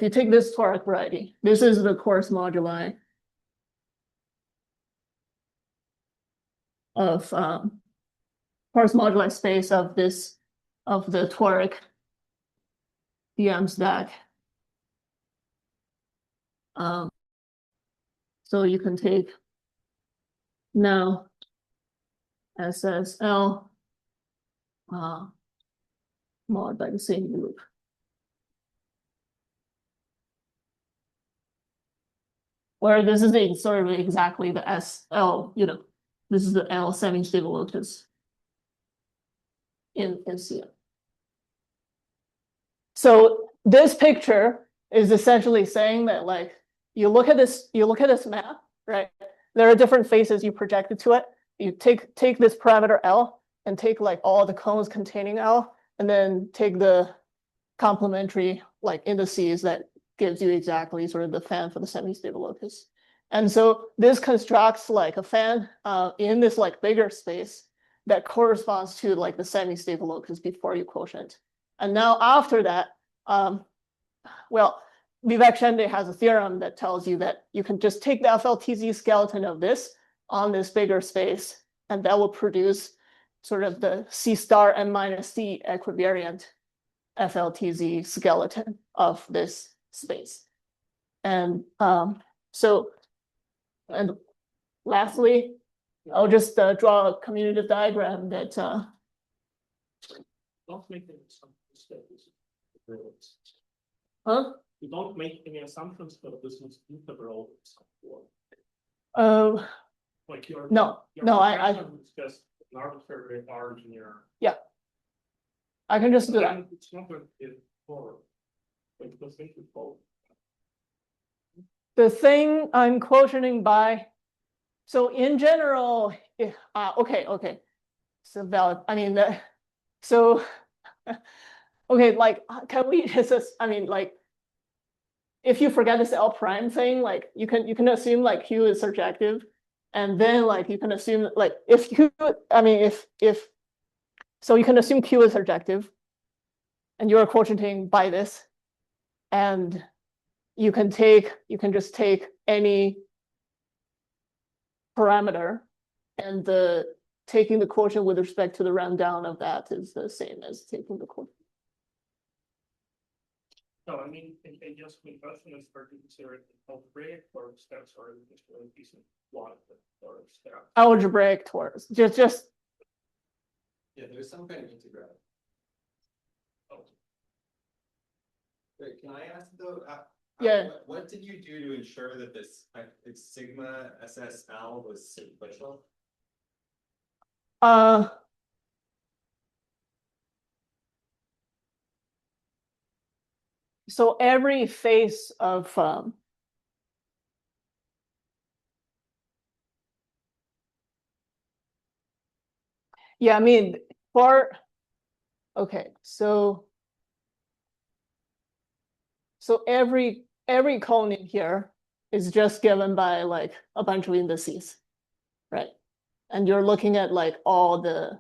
you take this toric variety, this is the coarse moduli of coarse moduli space of the toric DM stack. So you can take now SSL mod by the same group. Where this is sort of exactly the SL, this is the L semi-stable locus in CM. So this picture is essentially saying that like you look at this map, right? There are different faces you projected to it. You take this parameter L and take like all the cones containing L, and then take the complementary like indices that gives you exactly sort of the fan for the semi-stable locus. And so this constructs like a fan in this like bigger space that corresponds to like the semi-stable locus before you quotient. And now after that, well, Vivek Shende has a theorem that tells you that you can just take the FLTZ skeleton of this on this bigger space, and that will produce sort of the C star n minus C equivariant FLTZ skeleton of this space. And and lastly, I'll just draw a commutative diagram that Don't make any assumptions. huh? You don't make any assumptions that this was integral. Like your No, I it's just an arbitrary large near. I can just do that. It's not going to be forward. Like the thing is forward. The thing I'm quotienting by So in general, okay. So valid, I mean, so, okay, like, can we just, I mean, like, if you forget this L prime thing, like, you can assume like Q is surjective, and then like you can assume like if Q, I mean, if so you can assume Q is surjective, and you're quotienting by this, and you can just take any parameter, and taking the quotient with respect to the round down of that is the same as taking the quotient. No, I mean, I guess my question is for to consider it algebraic or steps or just really decent plot or step. Algebraic torus, just Yeah, there's some kind of integral. Oh, Wait, can I ask though? Yeah. What did you do to ensure that this sigma SSL was sequential? So every face of yeah, I mean, okay, so every cone in here is just given by like a bunch of indices, right? And you're looking at like all the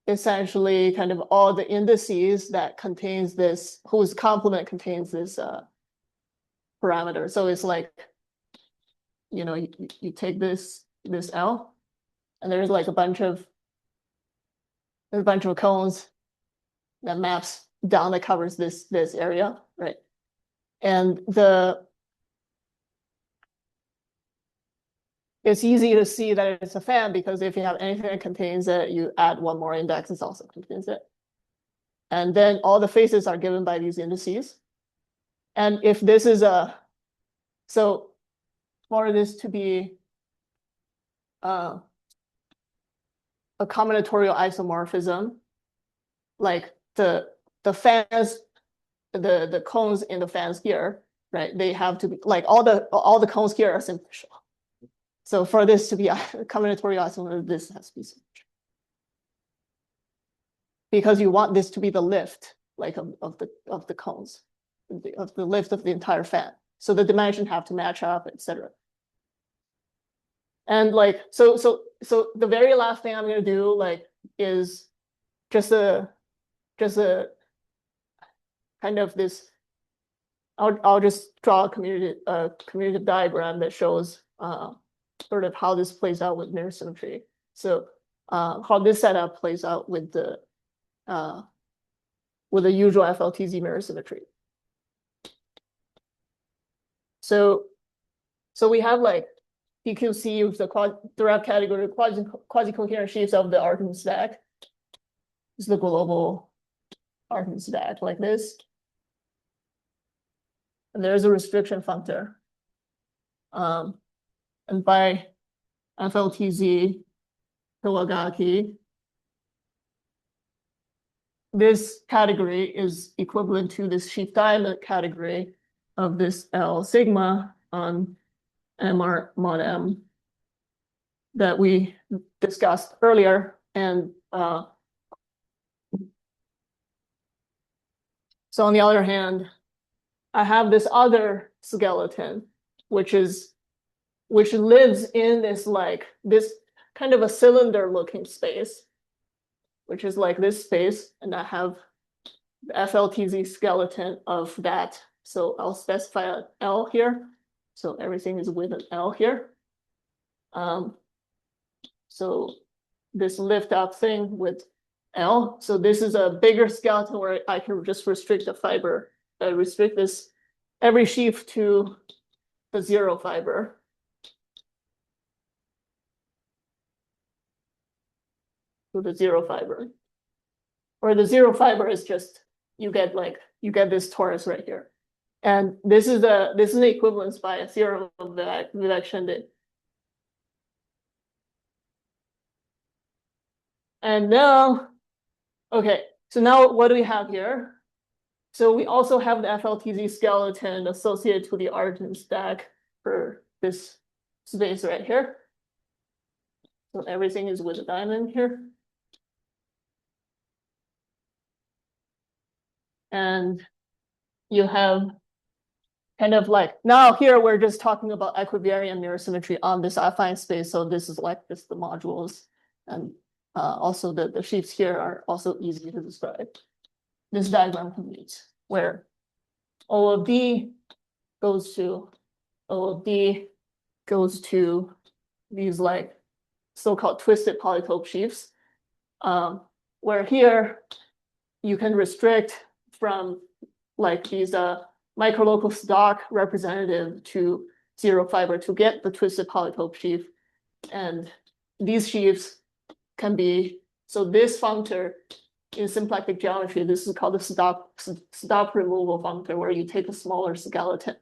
essentially kind of all the indices that contains this, whose complement contains this parameter. So it's like, you know, you take this L, and there's like a bunch of cones that maps down that covers this area, right? And it's easy to see that it's a fan because if you have anything that contains it, you add one more index, it also contains it. And then all the faces are given by these indices. And if this is so for this to be a combinatorial isomorphism, like the fans, the cones in the fans here, right? They have to be like all the cones here are symmetrical. So for this to be a combinatorial isomorphism, this has to be symmetrical. Because you want this to be the lift, like of the cones, of the lift of the entire fan. So the dimension have to match up, etc. And like so the very last thing I'm gonna do like is just a kind of this. I'll just draw a commutative diagram that shows sort of how this plays out with mirror symmetry. So how this setup plays out with the usual FLTZ mirror symmetry. So we have like PQC with the direct category quasi-coherent sheaves of the Artin stack. This is the global Artin stack like this. And there's a restriction functor. And by FLTZ Hiwagaki, this category is equivalent to this sheaf diamond category of this L sigma on MR mod M that we discussed earlier. And so on the other hand, I have this other skeleton, which lives in this like this kind of a cylinder looking space, which is like this space, and I have the FLTZ skeleton of that. So I'll specify an L here. So everything is with an L here. So this lift up thing with L. So this is a bigger skeleton where I can just restrict the fiber. I restrict this every sheaf to the 0 fiber. To the 0 fiber. Or the 0 fiber is just you get this torus right here. And this is an equivalence by a theorem of Vivek Shinde. And now, okay, so now what do we have here? So we also have the FLTZ skeleton associated to the Artin stack for this space right here. So everything is with a diamond here. And you have kind of like, now here we're just talking about equivariant mirror symmetry on this affine space. So this is like just the modules. And also the sheaves here are also easy to describe. This diagram completes where O of D goes to O of D goes to these like so-called twisted polytope sheaves. Where here you can restrict from like these microlocal stock representative to zero fiber to get the twisted polytope sheaf. And these sheaves can be, so this functor in symplectic geometry, this is called the stock removal functor, where you take a smaller skeleton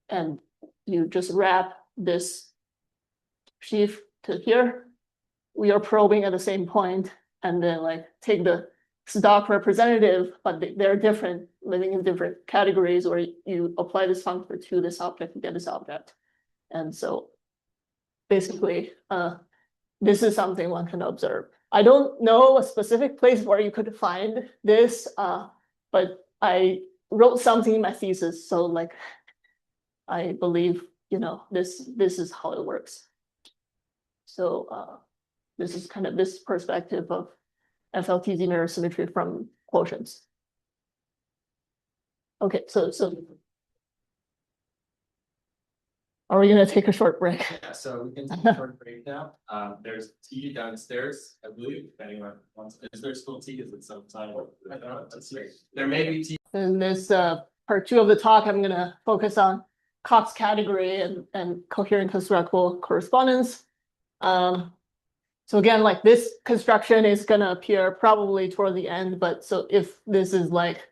and you just wrap this sheaf to here. We are probing at the same point, and then like take the stock representative, but they're different, living in different categories, where you apply this functor to this object to get this object. And so basically, this is something one can observe. I don't know a specific place where you could find this, but I wrote something in my thesis, so like I believe, you know, this is how it works. So this is kind of this perspective of FLTZ mirror symmetry from quotients. Okay, so are we gonna take a short break? Yeah, so we can take a short break now. There's tea downstairs, I believe, if anyone wants. Is there still tea? Is it sometime? I don't know. Let's see. There may be tea. In this part 2 of the talk, I'm gonna focus on Cox category and coherent constructible correspondence. So again, like this construction is gonna appear probably toward the end, but so if this is like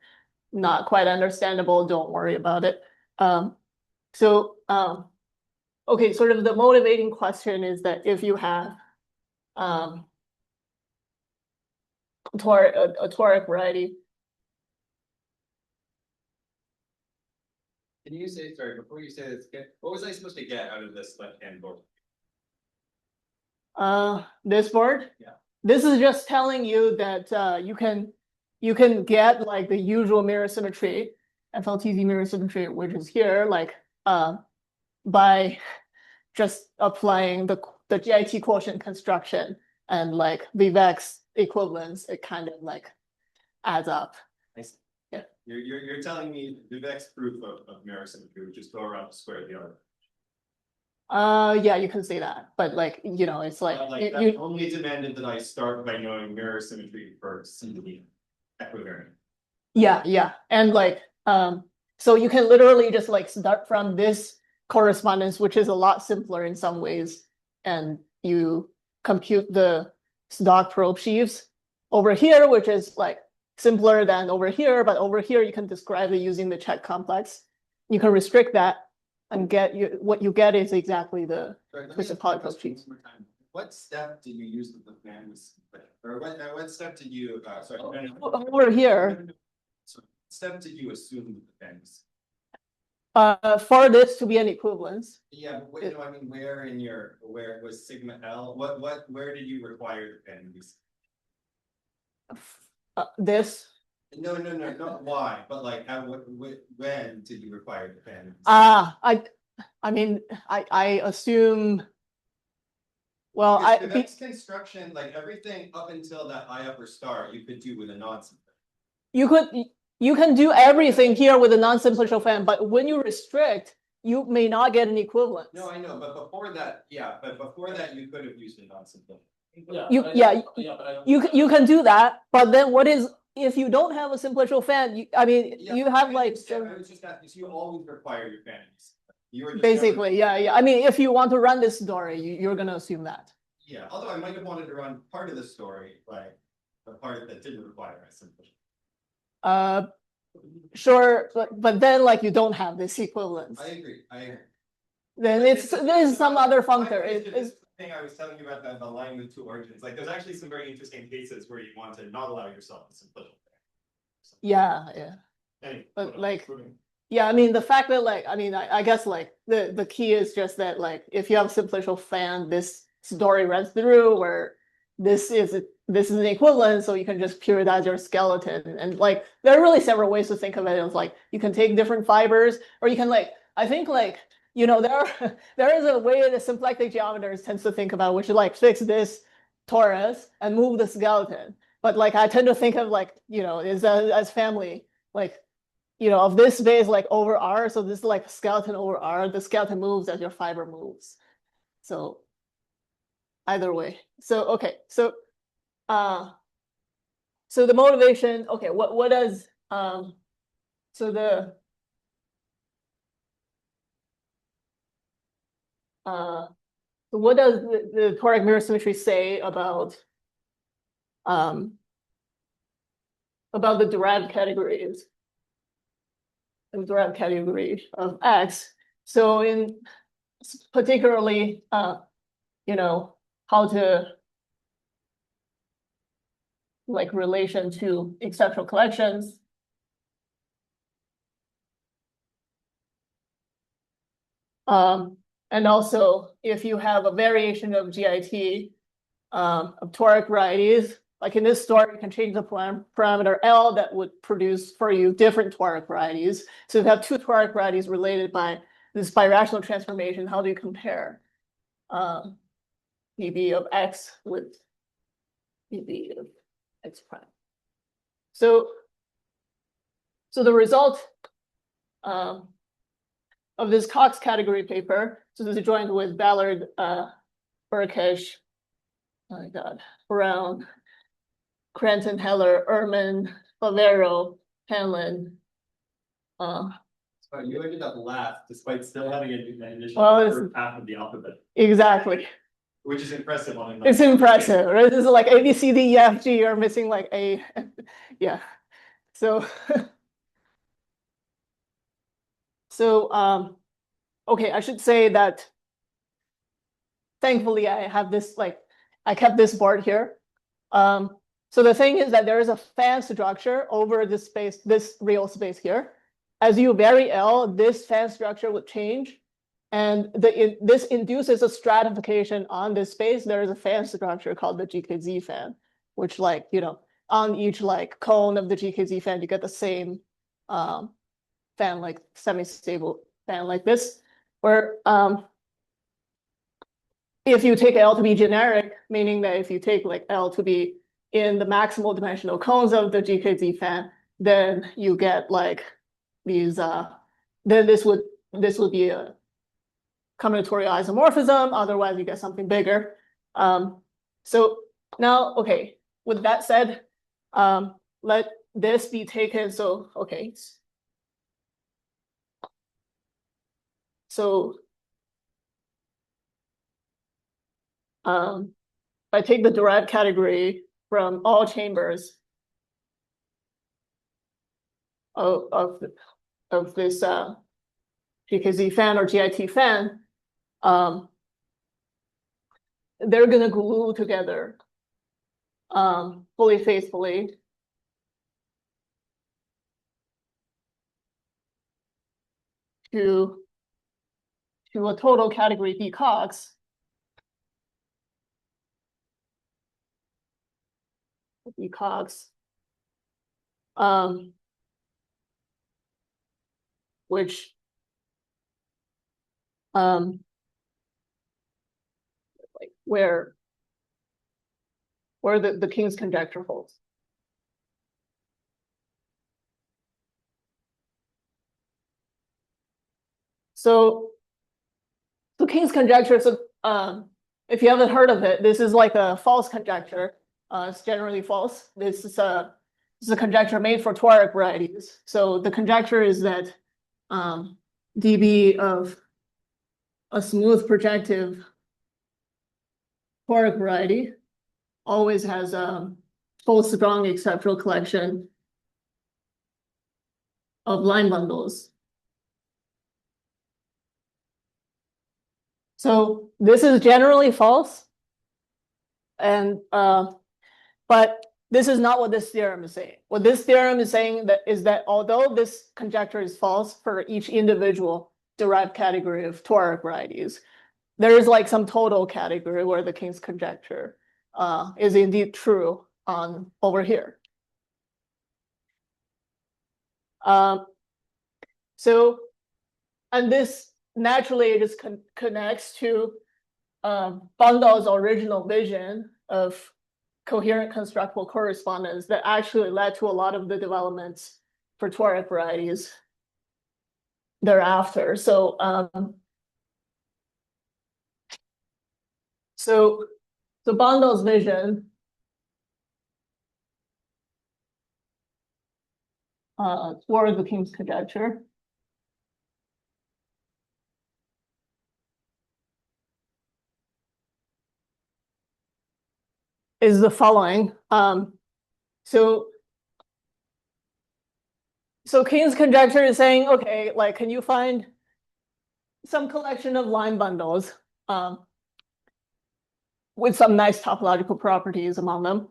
not quite understandable, don't worry about it. Okay, sort of the motivating question is that if you have a toric variety. Can you say, sorry, before you say this, what was I supposed to get out of this left-hand board? This board? Yeah. This is just telling you that you can get like the usual mirror symmetry, FLTZ mirror symmetry, which is here, like by just applying the GIT quotient construction and like Vivek's equivalence, it kind of like adds up. I see. Yeah. You're telling me Vivek's proof of mirror symmetry, which is go around the square of the other. Yeah, you can say that, but like, you know, it's like that only demanded that I start by knowing mirror symmetry for C equivariant. Yeah, and like so you can literally just like start from this correspondence, which is a lot simpler in some ways, and you compute the stock probe sheaves over here, which is like simpler than over here, but over here you can describe it using the check complex. You can restrict that and get what you get is exactly the twisted polytope sheaves. What step did you use with the famous, or what step did you sorry, over here? So what step did you assume with the famous? For this to be an equivalence. Yeah, but no, I mean, where in your, where was sigma L? Where did you require the families? This. No, not why, but like, when did you require the families? I mean, I assume. Well, the next construction, like everything up until that I upper star, you could do with a non-simple. You can do everything here with a non-simplicial fan, but when you restrict, you may not get an equivalence. No, I know, but before that, yeah, but before that, you could have used a non-simple. You can do that, but then what is if you don't have a simplicial fan? You have like. I was just asking, so you always require your fans. You were basically, yeah. I mean, if you want to run this story, you're gonna assume that. Yeah, although I might have wanted to run part of the story, like the part that didn't require a simplicial. Sure, but then like you don't have this equivalence. I agree. Then there's some other functor. It's the thing I was telling you about the line with two origins. Like there's actually some very interesting cases where you want to not allow yourself a simplicial. Yeah. Anyway, But like, Yeah, I mean, the fact that like, I mean, I guess like the key is just that like if you have a simplicial fan, this story runs through where this is an equivalent, so you can just periodize your skeleton. And like there are really several ways to think of it. It's like you can take different fibers, or you can like, I think like, there is a way that symplectic geometers tends to think about, which is like fix this torus and move the skeleton. But like I tend to think of like, is as family, like of this space like over R. So this is like skeleton over R. The skeleton moves as your fiber moves. So either way. So okay. So so the motivation, okay, what does so the what does the toric mirror symmetry say about the derived categories? The derived category of X. So in particularly how to like relation to exceptional collections. And also if you have a variation of GIT of toric varieties, like in this story, you can change the parameter L that would produce for you different toric varieties. So if you have two toric varieties related by this birational transformation, how do you compare dB of X with dB of X prime? So the result of this Cox category paper, so this is joined with Ballard, Burkish, oh my God, Brown, Cranton, Heller, Ehrman, Favero, Hanlon. So you ended up last despite still having an initial Well, half of the alphabet, exactly. which is impressive on It's impressive, right? This is like A, B, C, D, E, F, G. You're missing like A. Yeah. So, okay, I should say that thankfully I have this like I kept this board here. So the thing is that there is a fan structure over this space, this real space here. As you vary L, this fan structure would change. And this induces a stratification on this space. There is a fan structure called the GKZ fan, which like, on each like cone of the GKZ fan, you get the same fan, like semi-stable fan like this, where if you take L to be generic, meaning that if you take like L to be in the maximal dimensional cones of the GKZ fan, then you get like these, then this would be a combinatorial isomorphism, otherwise you get something bigger. So now, okay, with that said, let this be taken, so, okay. So, if I take the derived category from all chambers of this GKZ fan or GIT fan, they're gonna glue together fully faithfully to a total category B Cox. B Cox, which like where the King's conjecture holds. So the King's conjecture, so if you haven't heard of it, this is like a false conjecture. It's generally false. This is a conjecture made for toric varieties. So the conjecture is that dB of a smooth projective toric variety always has a full strong exceptional collection of line bundles. So this is generally false, and but this is not what this theorem is saying. What this theorem is saying is that although this conjecture is false for each individual derived category of toric varieties, there is like some total category where the King's conjecture is indeed true on over here. So, and this naturally just connects to Bandal's original vision of coherent constructible correspondence that actually led to a lot of the developments for toric varieties thereafter. So, so Bandal's vision toward the King's conjecture is the following. So King's conjecture is saying, okay, like, can you find some collection of line bundles with some nice topological properties among them?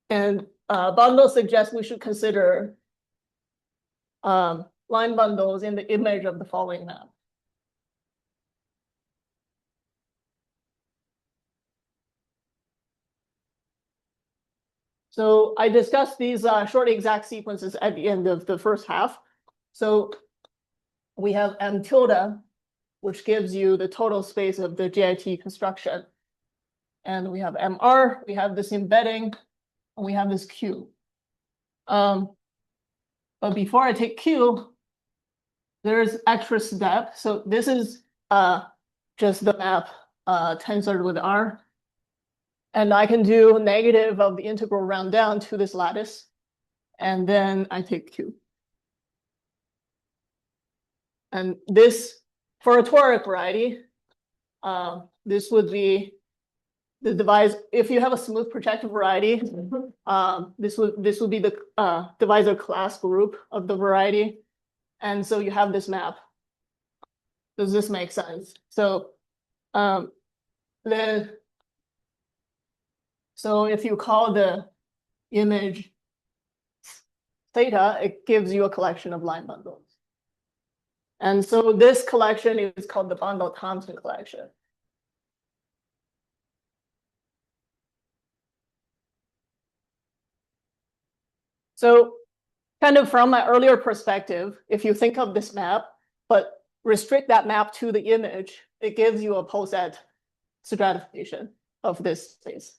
And Bandal suggests we should consider line bundles in the image of the following map. So I discussed these short exact sequences at the end of the first half. So we have M tilde, which gives you the total space of the GIT construction. And we have MR, we have this embedding, and we have this Q. But before I take Q, there's extra step. So this is just the map tensored with R. And I can do negative of the integral round down to this lattice. And then I take Q. And this, for a toric variety, this would be the divisor. If you have a smooth projective variety, this would be the divisor class group of the variety. And so you have this map. Does this make sense? So so if you call the image theta, it gives you a collection of line bundles. And so this collection is called the Bandal-Thompson collection. So kind of from my earlier perspective, if you think of this map, but restrict that map to the image, it gives you a poset stratification of this space.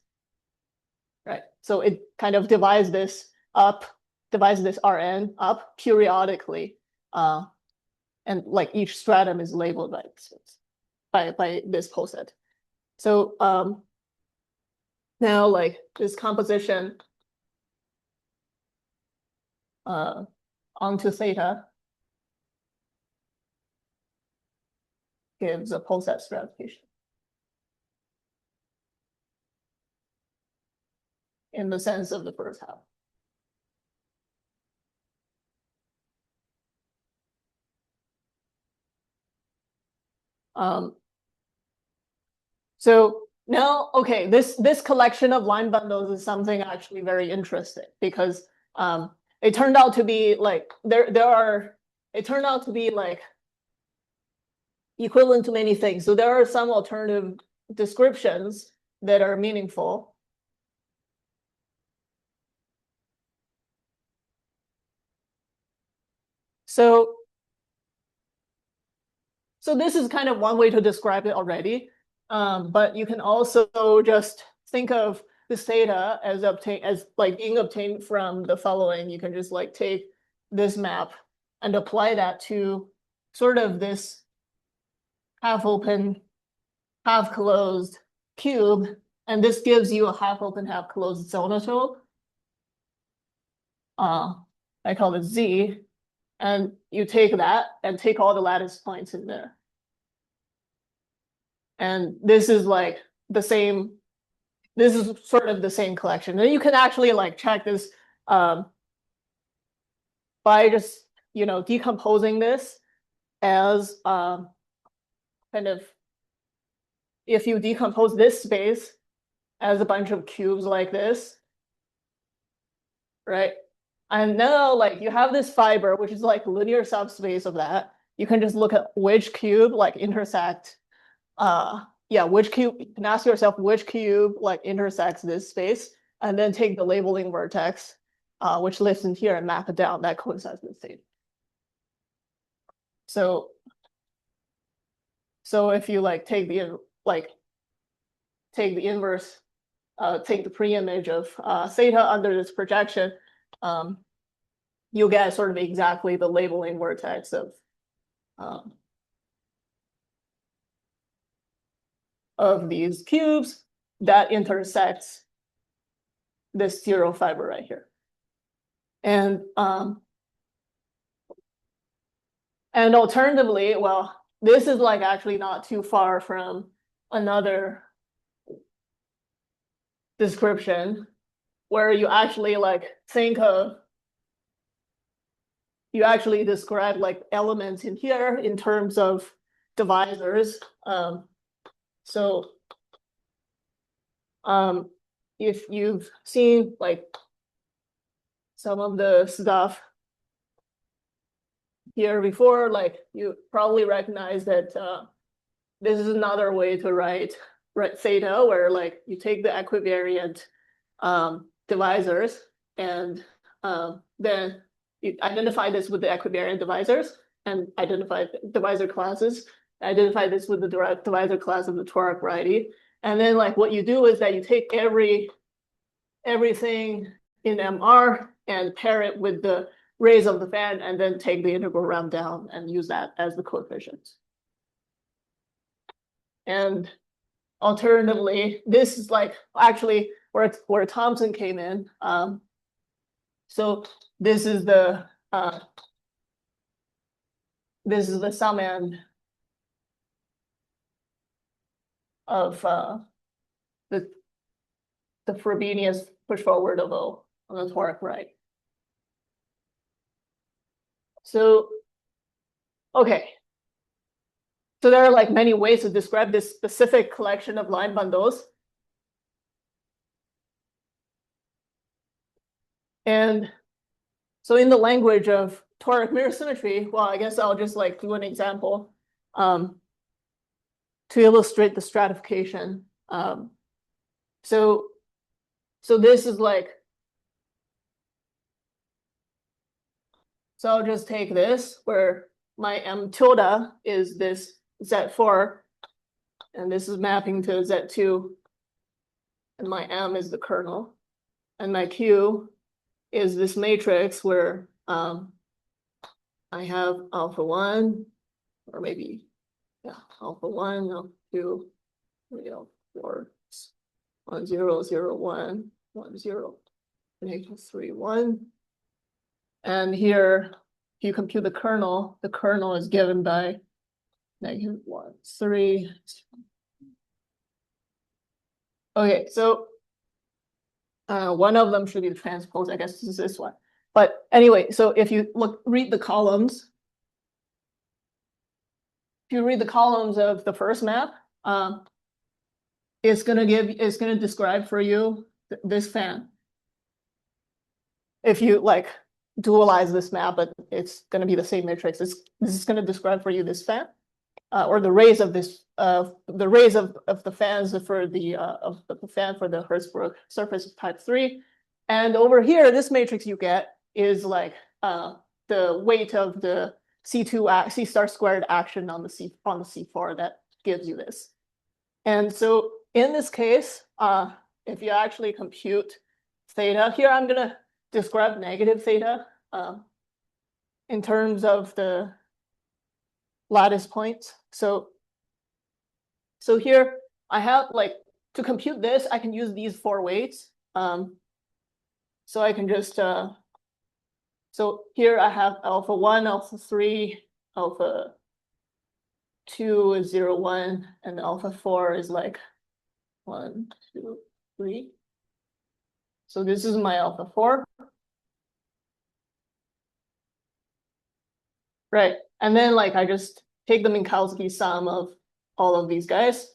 Right. So it kind of divides this Rn up periodically. And like each stratum is labeled by this poset. So now like this composition onto theta gives a poset stratification in the sense of the first half. So now, okay, this collection of line bundles is something actually very interesting because it turned out to be like it turned out to be like equivalent to many things. So there are some alternative descriptions that are meaningful. So this is kind of one way to describe it already, but you can also just think of this theta as being obtained from the following. You can just like take this map and apply that to sort of this half open, half closed cube, and this gives you a half open, half closed zonotone. I call it Z. And you take that and take all the lattice points in there. And this is like the same, this is sort of the same collection. And you can actually like check this by just, decomposing this as kind of, if you decompose this space as a bunch of cubes like this, right? And now like you have this fiber, which is like linear subspace of that. You can just look at which cube like intersect, which cube, you can ask yourself which cube like intersects this space, and then take the labeling vertex, which lives in here and map it down, that coincides with theta. So if you like take the inverse, take the pre-image of theta under this projection, you'll get sort of exactly the labeling vertex of these cubes that intersects this zero fiber right here. And alternatively, well, this is like actually not too far from another description where you actually like think of, you actually describe like elements in here in terms of divisors. So if you've seen like some of the stuff here before, like you probably recognize that this is another way to write theta, where like you take the equivariant divisors and then you identify this with the equivariant divisors and identify divisor classes, identify this with the divisor class of the toric variety. And then like what you do is that you take everything in MR and pair it with the rays of the fan, and then take the integral round down and use that as the coefficient. And alternatively, this is like actually where Thomson came in. So this is the sum end of the Frobenius push forward of O on the toric right. So, okay. So there are like many ways to describe this specific collection of line bundles. And so in the language of toric mirror symmetry, well, I guess I'll just like do an example to illustrate the stratification. So this is like, so I'll just take this where my M tilde is this Z4, and this is mapping to Z2, and my M is the kernel, and my Q is this matrix where I have alpha 1, or maybe, alpha 1, alpha 2, 3, alpha 4, 1, 0, 0, 1, 1, 0, negative 3, 1. And here, if you compute the kernel is given by negative 1, 3. Okay, so one of them should be the transpose. I guess this is this one. But anyway, so if you read the columns, if you read the columns of the first map, it's gonna describe for you this fan. If you like dualize this map, but it's going to be the same matrix. This is going to describe for you this fan, or the rays of this, the rays of the fans for the fan for the Hertzsprung surface of type 3. And over here, this matrix you get is like the weight of the C2 C star squared action on the C4 that gives you this. And so in this case, if you actually compute theta, here I'm going to describe negative theta in terms of the lattice points. So here I have like, to compute this, I can use these 4 weights. So I can just, so here I have alpha 1, alpha 3, alpha 2 is 0, 1, and alpha 4 is like 1, 2, 3. So this is my alpha 4. Right, and then like I just take the Minkowski sum of all of these guys.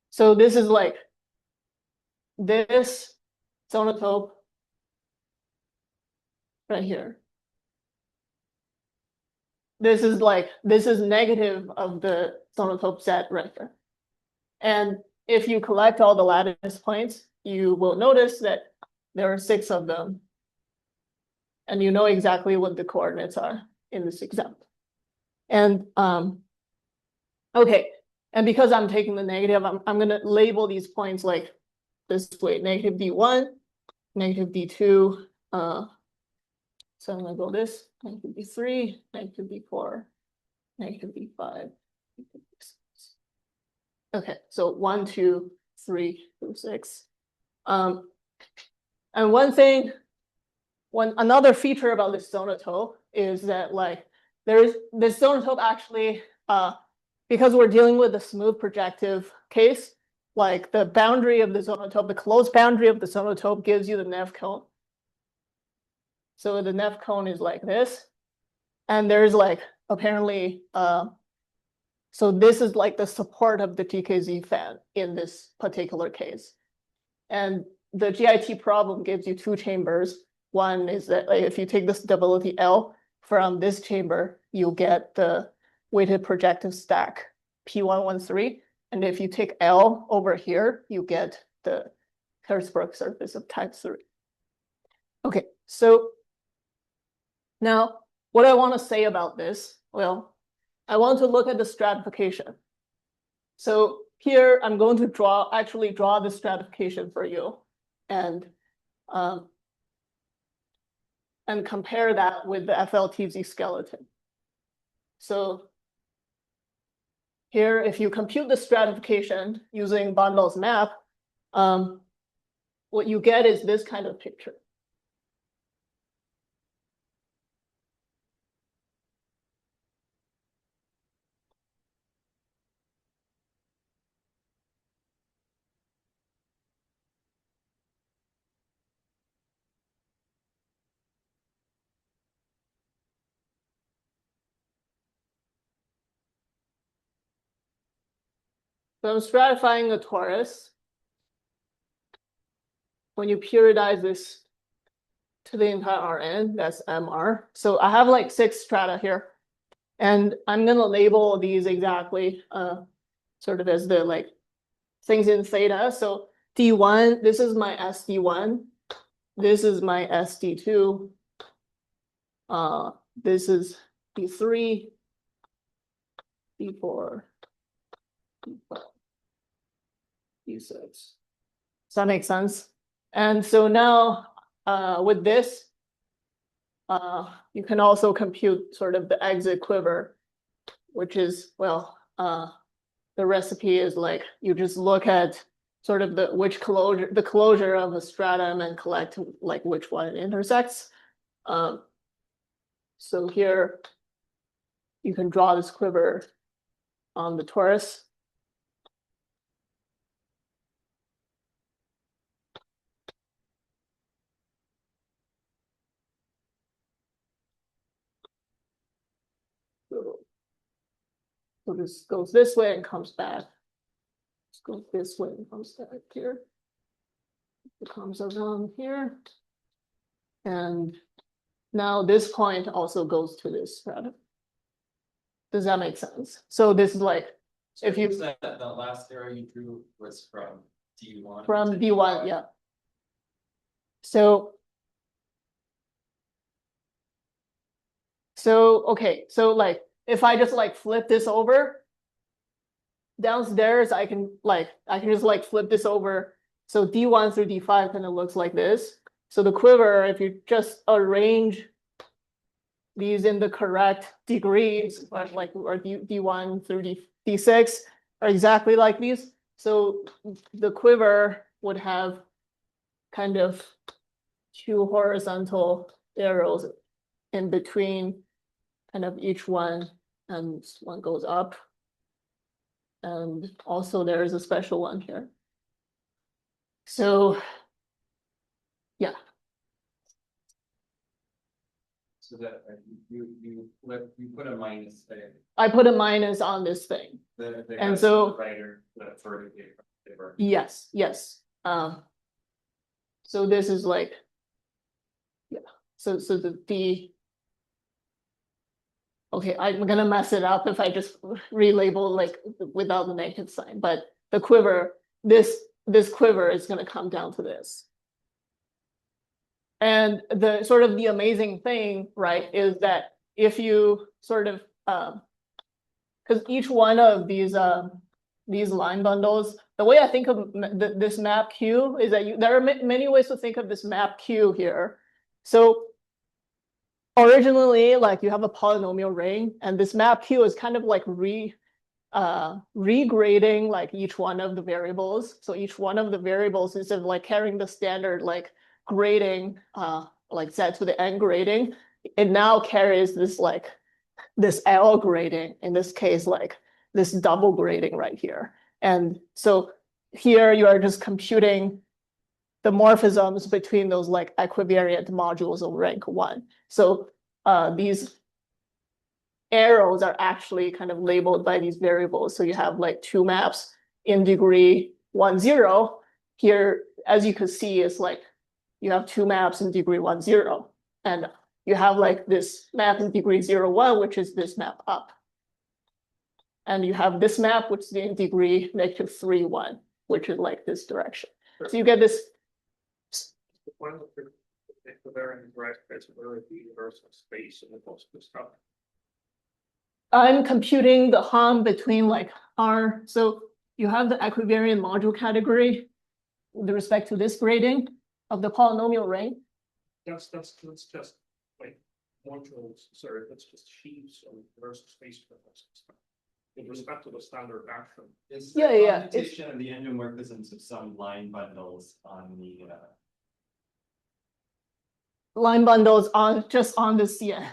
So this is like this sonotope right here. This is negative of the sonotope set right here. And if you collect all the lattice points, you will notice that there are 6 of them. And you know exactly what the coordinates are in this example. And okay, and because I'm taking the negative, I'm gonna label these points like this way: negative D1, negative D2, so I'm gonna go this, negative D3, negative D4, negative D5. Okay, so 1, 2, 3 through 6. And another feature about this sonotope is that this sonotope actually, because we're dealing with a smooth projective case, like the boundary of the sonotope, the closed boundary of the sonotope gives you the Neff cone. So the Neff cone is like this, and there's apparently, so this is like the support of the TKZ fan in this particular case. And the GIT problem gives you 2 chambers. One is that if you take the stability L from this chamber, you'll get the weighted projective stack P113. And if you take L over here, you get the Hertzsprung surface of type 3. Okay, so now what I want to say about this, well, I want to look at the stratification. So here I'm going to actually draw the stratification for you and compare that with the FLTZ skeleton. So here, if you compute the stratification using Bondall's map, what you get is this kind of picture. So I'm stratifying a torus. When you periodize this to the entire Rn, that's MR. So I have 6 strata here. And I'm going to label these exactly sort of as the things in theta. So D1, this is my SD1. This is my SD2. This is D3, D4, D5, D6. Does that make sense? And so now with this, you can also compute sort of the exit quiver, which is, well, the recipe is you just look at sort of the closure of a stratum and collect which one it intersects. So here you can draw this quiver on the torus. So this goes this way and comes back. This goes this way and comes back here. It comes around here. And now this point also goes to this stratum. Does that make sense? So this is if you that the last arrow you drew was from D1. From D1, yeah. So okay, so if I just flip this over downstairs, I can just flip this over. So D1 through D5 kind of looks like this. So the quiver, if you just arrange these in the correct degrees, or D1 through D6 are exactly like these. So the quiver would have kind of 2 horizontal arrows in between kind of each one, and one goes up. And also there is a special one here. So yeah. So that you put a minus there. I put a minus on this thing. And so writer, the further paper. yes. So this is like, yeah, so the okay, I'm gonna mess it up if I just relabel like without the negative sign, but the quiver, this quiver is gonna come down to this. And the sort of the amazing thing, right, is that if you sort of, because each one of these line bundles, the way I think of this map Q is that there are many ways to think of this map Q here. So originally, like you have a polynomial ring, and this map Q is kind of like regrading like each one of the variables. So each one of the variables, instead of like carrying the standard like grading, like z to the n grading, it now carries this like this L grading, in this case, like this double grading right here. And so here you are just computing the morphisms between those like equivariant modules of rank 1. So these arrows are actually kind of labeled by these variables. So you have like two maps in degree 1, 0. Here, as you can see, it's like you have two maps in degree 1, 0. And you have like this map in degree 0, 1, which is this map up. And you have this map, which is in degree -3, 1, which is like this direction. So you get this. One of the equivariant directions really the universal space in the post-construct. I'm computing the Huang between like R. So you have the equivariant module category with respect to this grading of the polynomial ring. That's just like modules, sorry, that's just sheaves of universal space for the post-construct. With respect to the standard action. Is Yeah, the yeah, computation of the endomorphisms of some line bundles on the line bundles on just on the CN,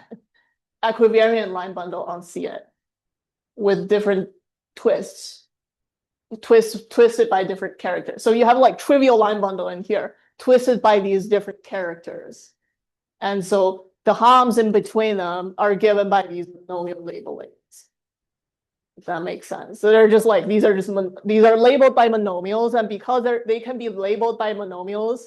equivariant line bundle on CN with different twists, twisted by different characters. So you have like trivial line bundle in here, twisted by these different characters. And so the harms in between them are given by these monomial labelings. If that makes sense. So they're just like, these are labeled by monomials, and because they can be labeled by monomials,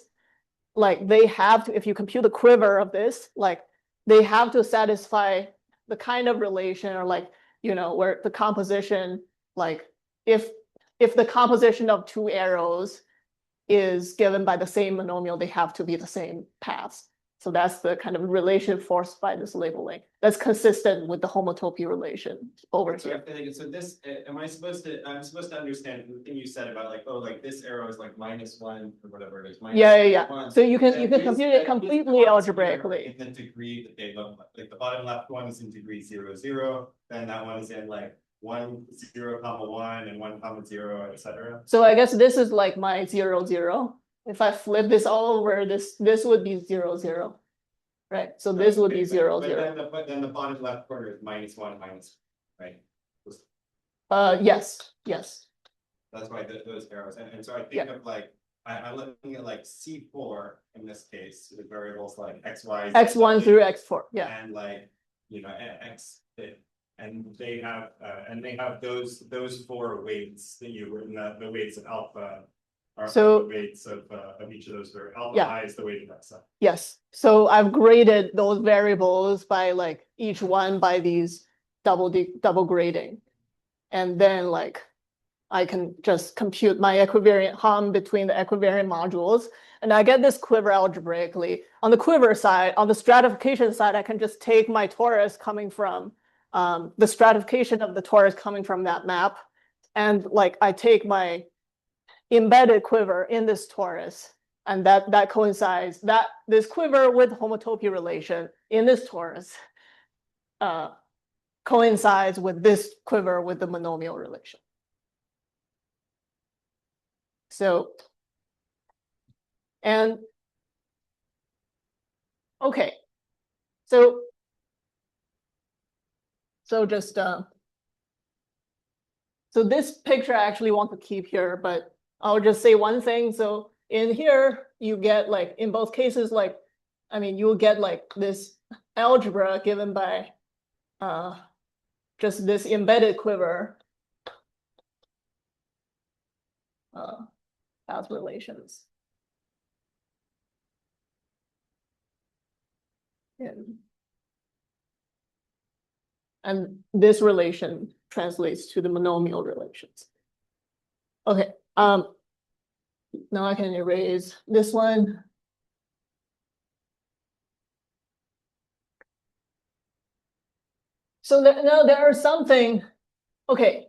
like they have to, if you compute the quiver of this, like they have to satisfy the kind of relation, or like, you know, where the composition, like if the composition of two arrows is given by the same monomial, they have to be the same paths. So that's the kind of relation forced by this labeling. That's consistent with the homotopy relation over so here. So this, I'm supposed to understand the thing you said about like, oh, like this arrow is like -1 or whatever it is. Yeah. -1. So you can compute it That completely is algebraically. in the degree that they look like the bottom left one is in degree 0, 0. Then that one is in like 1, 0, 1, and 1, 0, etc. So I guess this is like my 0, 0. If I flip this all over, this would be 0, 0. Right? So this would be 0, 0. But then the bottom left corner is -1, right? Yes. That's why those arrows. And so I think of like, I'm looking at like C4 in this case, with variables like X, Y, Z, X1 through X4. Yeah. and like, you know, X, and they have those four weights that you were in the weights of alpha. Are So- the weights of each of those are alpha Yeah. I is the weight of that stuff. Yes. So I've graded those variables by like each one by these double grading. And then like I can just compute my equivariant hum between the equivariant modules. And I get this quiver algebraically. On the quiver side, on the stratification side, I can just take my torus coming from the stratification of the torus coming from that map. And like I take my embedded quiver in this torus, and that coincides, that this quiver with homotopy relation in this torus coincides with this quiver with the monomial relation. So, and okay, so just so this picture I actually want to keep here, but I'll just say one thing. So in here, you get like, in both cases, like, I mean, you'll get like this algebra given by just this embedded quiver path relations. And this relation translates to the monomial relations. Okay, now I can erase this one. So now there are something, okay.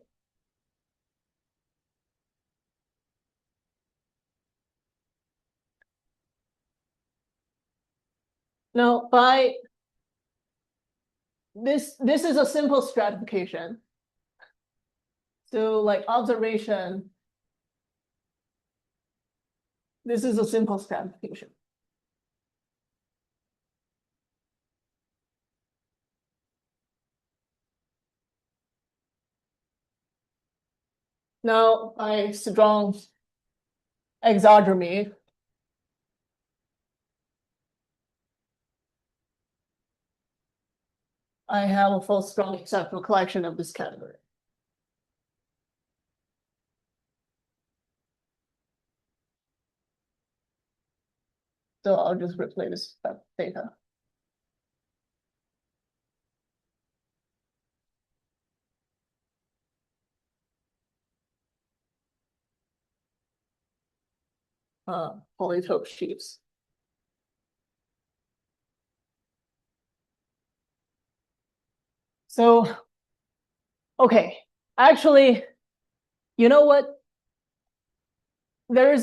Now by this is a simple stratification. So like observation, this is a simple stratification. Now by strong exogamy, I have a full strong acceptable collection of this category. So I'll just replace that data. Polytope sheaves. So, okay, actually, you know what? There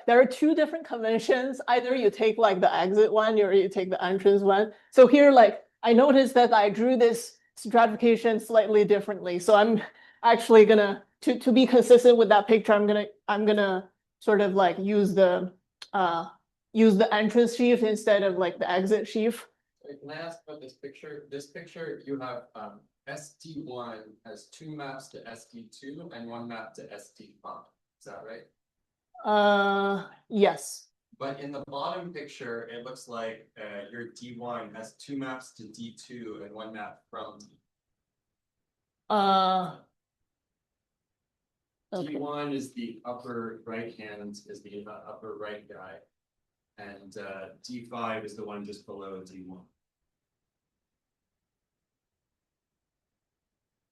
are two different conventions. Either you take like the exit one or you take the entrance one. So here, like, I noticed that I drew this stratification slightly differently. So I'm actually gonna, to be consistent with that picture, I'm gonna sort of like use the entrance sheaf instead of like the exit sheaf. Can I ask about this picture? This picture, you have SD1 has 2 maps to SD2 and 1 map to SD5. Is that right? Yes. But in the bottom picture, it looks like your D1 has 2 maps to D2 and 1 map from D. Okay. D1 is the upper right hand, is the upper right guy. And D5 is the one just below D1.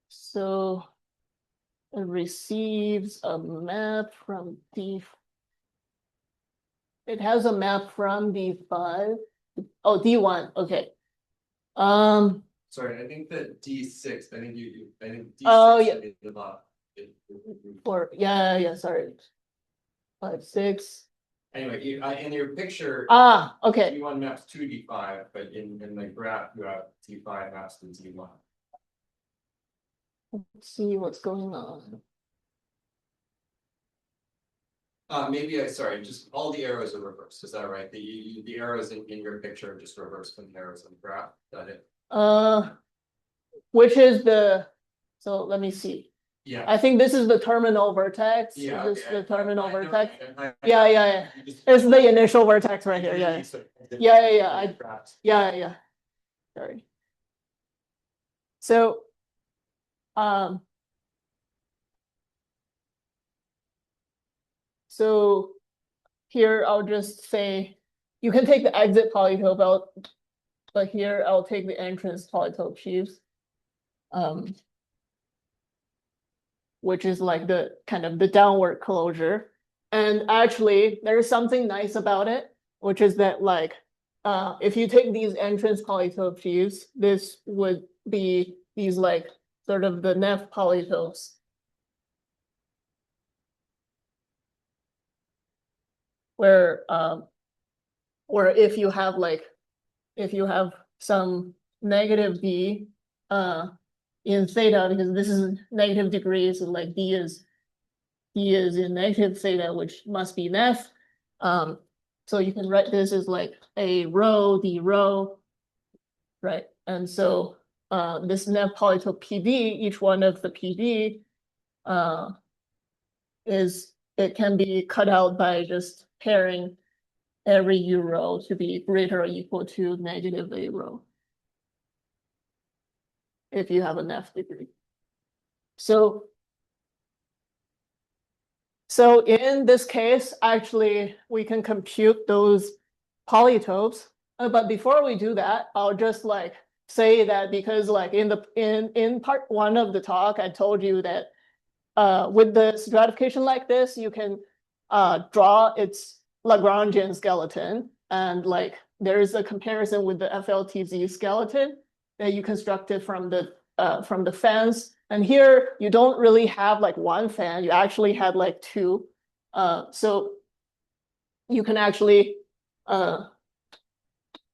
So it receives a map from D. It has a map from D5. Oh, D1. Okay. Sorry, I think that D6. I think D6 Oh, yeah. should be the bottom. Yeah, sorry. 5, 6. Anyway, in your picture, Okay. D1 maps to D5, but in the graph, you have D5 maps to D1. Let's see what's going on. Maybe sorry, just all the arrows are reversed. Is that right? The arrows in your picture are just reversed from the arrows in the graph. Is that it? Which is so let me see. Yeah. I think this is the terminal vertex. Yeah. This is the terminal vertex. Yeah. It's the initial vertex right here. Yeah. Yeah. Sorry. So, so here I'll just say you can take the exit polytope out, but here I'll take the entrance polytope sheaves. Which is like the kind of the downward closure. And actually there's something nice about it, which is that like, if you take these entrance polytope sheaves, this would be these like sort of the Neff polytopes. Where if you have some negative D, in theta, because this is negative degrees, so like D is in negative theta, which must be Neff. So you can write this as like a rho, D rho, right? And so this Neff polytope PD, each one of the PD it can be cut out by just pairing every U rho to be greater or equal to negative A rho, if you have a Neff degree. So in this case, actually, we can compute those polytopes. But before we do that, I'll just like say that because like in part one of the talk, I told you that with the stratification like this, you can draw its Lagrangian skeleton, and like there is a comparison with the FLTZ skeleton that you constructed from the fans. And here you don't really have like one fan, you actually had like two. So you can actually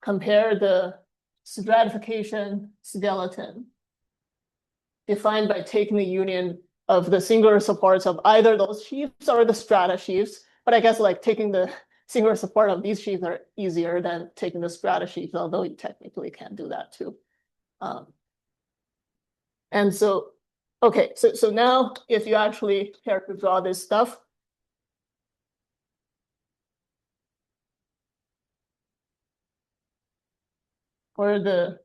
compare the stratification skeleton defined by taking the union of the singular supports of either those sheaves or the strata sheaves. But I guess like taking the singular support of these sheaves are easier than taking the strata sheaves, although you technically can do that too. And so, okay, so now if you actually care to draw this stuff, or the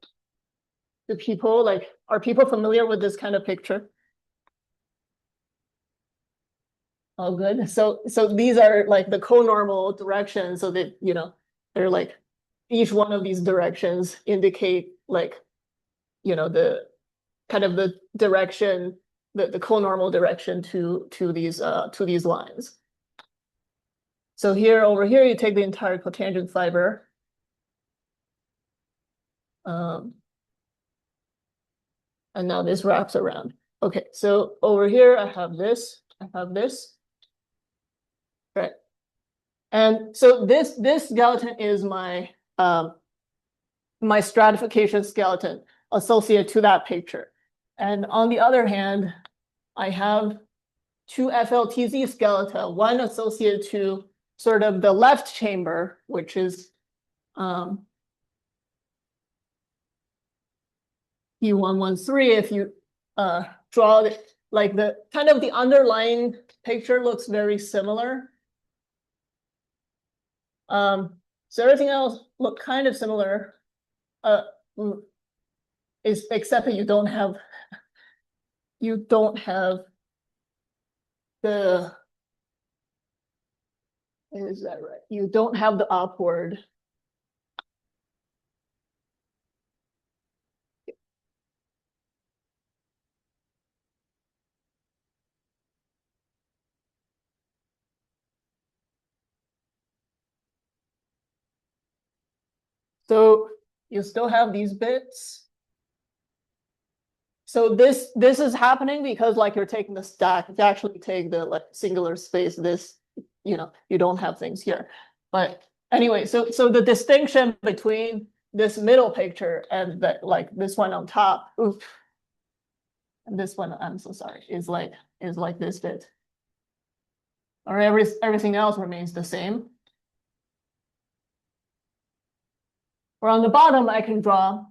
people, like, are people familiar with this kind of picture? Oh, good. So these are like the co-normal directions, so that, you know, they're like each one of these directions indicate like, you know, the kind of the direction, the co-normal direction to these lines. So here, over here, you take the entire cotangent fiber. And now this wraps around. Okay, so over here, I have this. Right. And so this skeleton is my my stratification skeleton associated to that picture. And on the other hand, I have two FLTZ skeleton, one associated to sort of the left chamber, which is E113. If you draw it, like the kind of the underlying picture looks very similar. So everything else look kind of similar, except that you don't have the, is that right? You don't have the upward. So you still have these bits. So this is happening because like you're taking the stack. If you actually take the like singular space, this, you know, you don't have things here. But anyway, so the distinction between this middle picture and that, like this one on top, oof, and this one, I'm so sorry, is like this bit. Or everything else remains the same. Or on the bottom, I can draw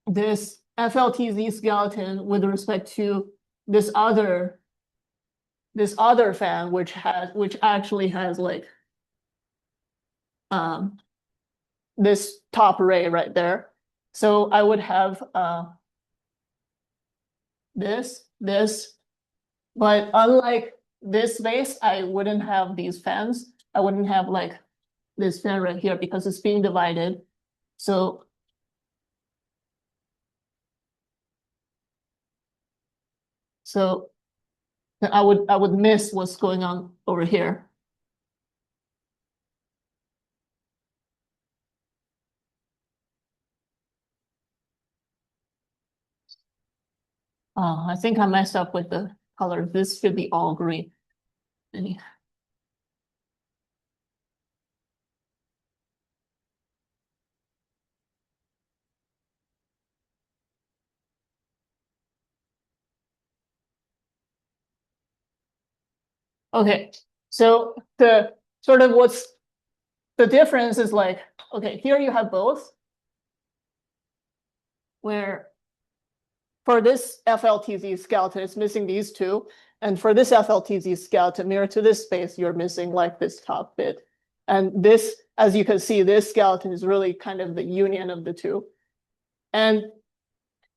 this FLTZ skeleton with respect to this other fan, which actually has like this top array right there. So I would have this, but unlike this space, I wouldn't have these fans. I wouldn't have like this fan right here because it's being divided. So I would miss what's going on over here. I think I messed up with the color. This should be all green. Okay, so the sort of what's the difference is like, okay, here you have both, where for this FLTZ skeleton, it's missing these two. And for this FLTZ skeleton, mirror to this space, you're missing like this top bit. And this, as you can see, this skeleton is really kind of the union of the two. And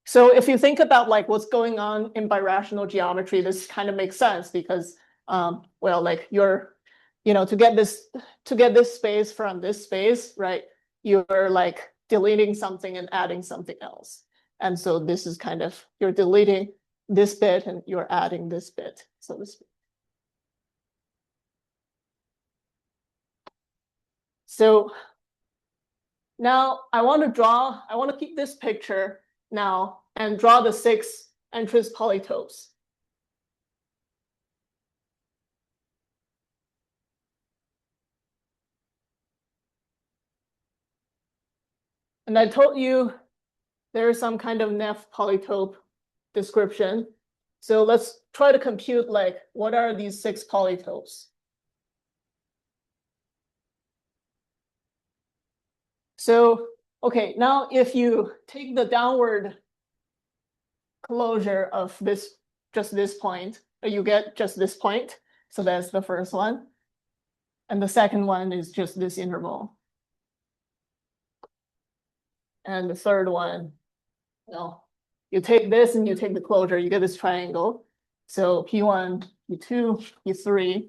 so if you think about like what's going on in birational geometry, this kind of makes sense because, well, like your to get this space from this space, right? You're like deleting something and adding something else. And so this is kind of, you're deleting this bit and you're adding this bit, so to speak. So now I want to keep this picture now and draw the 6 entrance polytopes. And I told you there is some kind of Neff polytope description. So let's try to compute like, what are these 6 polytopes? So, okay, now if you take the downward closure of this, just this point, you get just this point. So that's the first one. And the second one is just this interval. And the third one, well, you take this and you take the closure, you get this triangle. So P1, P2, P3.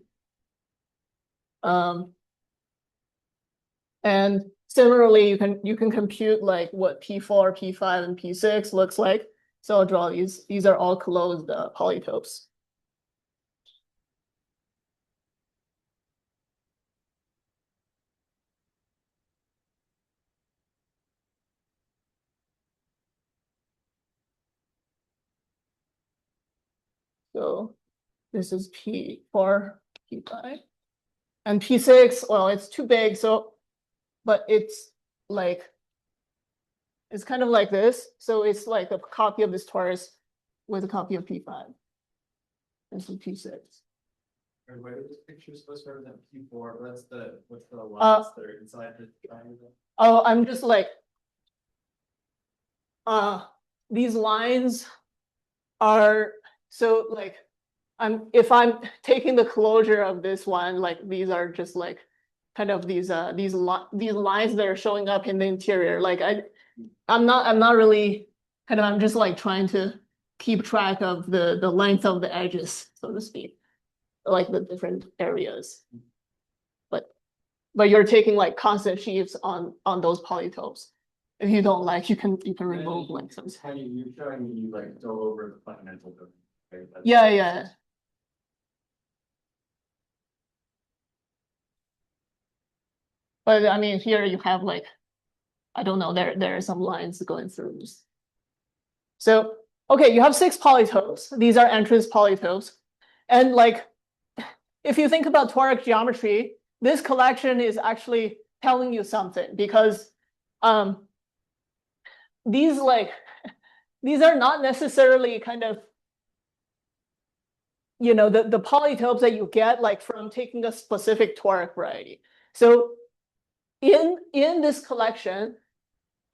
And similarly, you can compute like what P4, P5, and P6 looks like. So I'll draw these. These are all closed polytopes. So this is P4, P5. And P6, well, it's too big, so, but it's like, it's kind of like this. So it's like a copy of this torus with a copy of P5. This is P6. Where are these pictures supposed to represent P4? What's the lines that are inside the triangle? Oh, I'm just like, these lines are, so like, if I'm taking the closure of this one, like these are just like kind of these lines that are showing up in the interior. Like I'm not really kind of, I'm just like trying to keep track of the length of the edges, so to speak, like the different areas. But you're taking like constant sheaves on those polytopes. If you don't like, you can remove like some. You're showing me you like go over the fundamental building. Right? Yeah. But I mean, here you have like, I don't know, there are some lines going through this. So, okay, you have 6 polytopes. These are entrance polytopes. And like, if you think about toric geometry, this collection is actually telling you something because these are not necessarily kind of, the polytopes that you get like from taking a specific toric variety. So in this collection,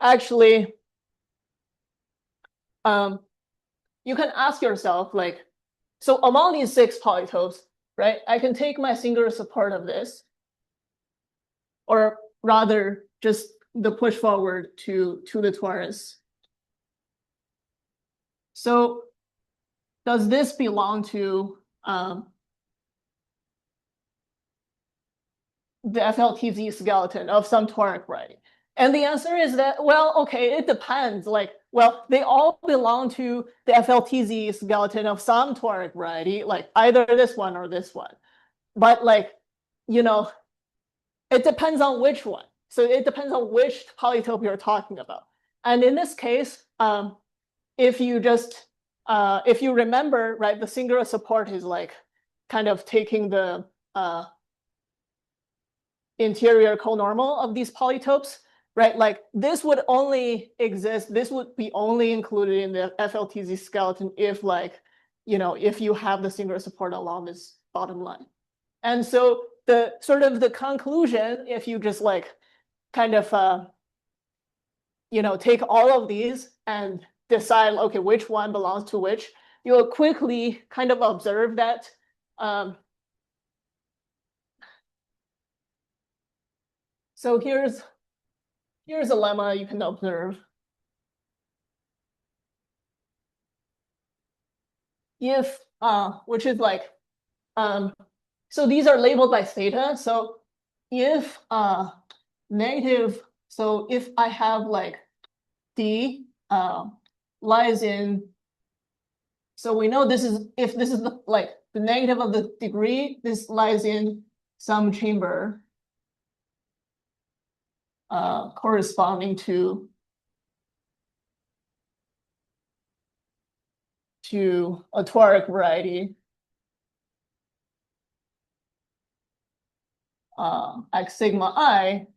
actually, you can ask yourself like, so among these 6 polytopes, right, I can take my singular support of this, or rather just the push forward to the torus. So does this belong to the FLTZ skeleton of some toric variety? And the answer is that, well, okay, it depends. Like, well, they all belong to the FLTZ skeleton of some toric variety, like either this one or this one. But like, it depends on which one. So it depends on which polytope you're talking about. And in this case, if you remember, right, the singular support is like kind of taking the interior conormal of these polytopes, right? Like this would only exist, this would be only included in the FLTZ skeleton if like, if you have the singular support along this bottom line. And so the sort of the conclusion, if you just like kind of, take all of these and decide, okay, which one belongs to which, you'll quickly kind of observe that so here's a lemma you can observe. If which is like so these are labeled by theta. So if negative, so if I have like D lies in, so we know this is, if this is the like the negative of the degree, this lies in some chamber corresponding to a toric variety x sigma I,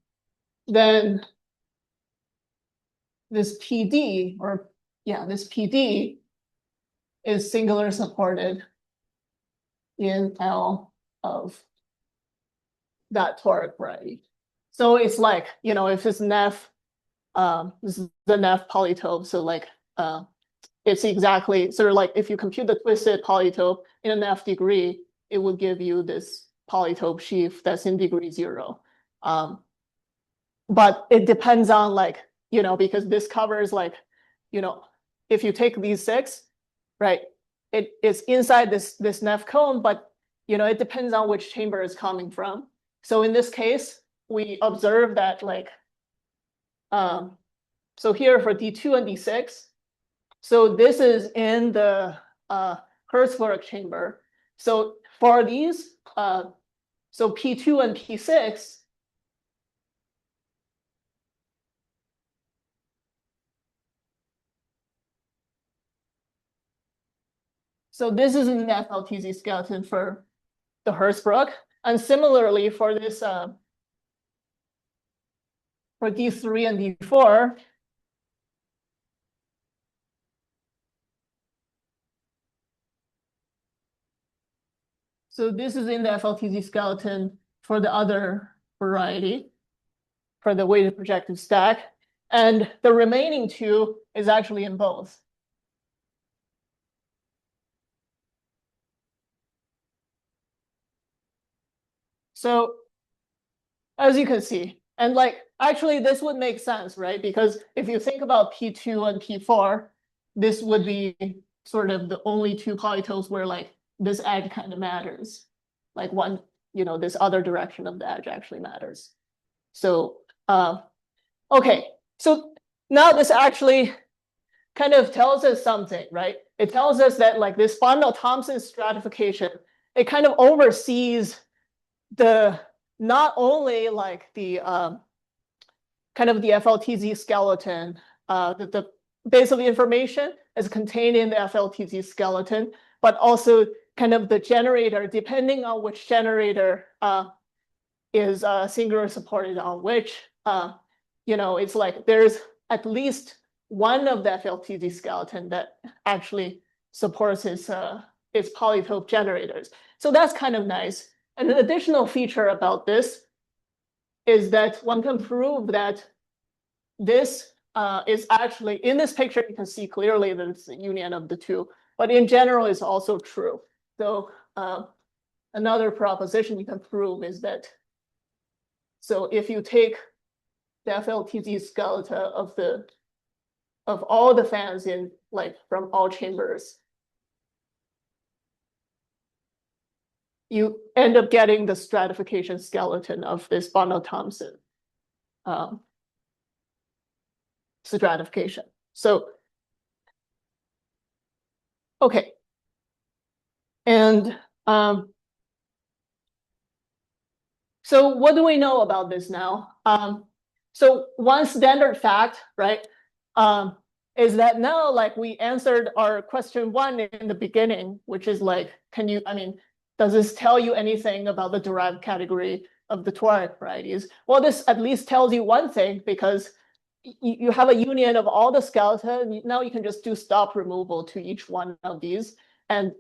then this PD, or yeah, this PD is singular supported in L of that toric variety. So it's like, you know, if it's Neff, this is the Neff polytope, so like it's exactly sort of like if you compute the twisted polytope in an F degree, it would give you this polytope sheaf that's in degree 0. But it depends on like, you know, because this covers like, you know, if you take these 6, right, it's inside this Neff cone, but you know, it depends on which chamber it's coming from. So in this case, we observe that like, so here for D2 and D6, so this is in the Hertzberg chamber. So for these, so P2 and P6, so this is an FLTZ skeleton for the Hertzberg. And similarly for this, for D3 and D4, so this is in the FLTZ skeleton for the other variety, for the weighted projective stack. And the remaining 2 is actually in both. So as you can see, and like, actually this would make sense, right? Because if you think about P2 and P4, this would be sort of the only 2 polytopes where like this edge kind of matters. Like one, you know, this other direction of the edge actually matters. So, okay, so now this actually kind of tells us something, right? It tells us that like this Bondel-Thompson stratification, it kind of oversees the, not only like the kind of the FLTZ skeleton, the base of the information is contained in the FLTZ skeleton, but also kind of the generator, depending on which generator is singular supported on which, you know, it's like there's at least one of the FLTZ skeleton that actually supports its polytope generators. So that's kind of nice. And an additional feature about this is that one can prove that this is actually, in this picture, you can see clearly that it's the union of the 2, but in general, it's also true. So another proposition you can prove is that, so if you take the FLTZ skeleton of all the fans in like from all chambers, you end up getting the stratification skeleton of this Bondel-Thompson stratification. So, okay. And so what do we know about this now? So one standard fact, right, is that now like we answered our question 1 in the beginning, which is like, can you, I mean, does this tell you anything about the derived category of the toric varieties? Well, this at least tells you one thing, because you have a union of all the skeleton. Now you can just do stop removal to each one of these. And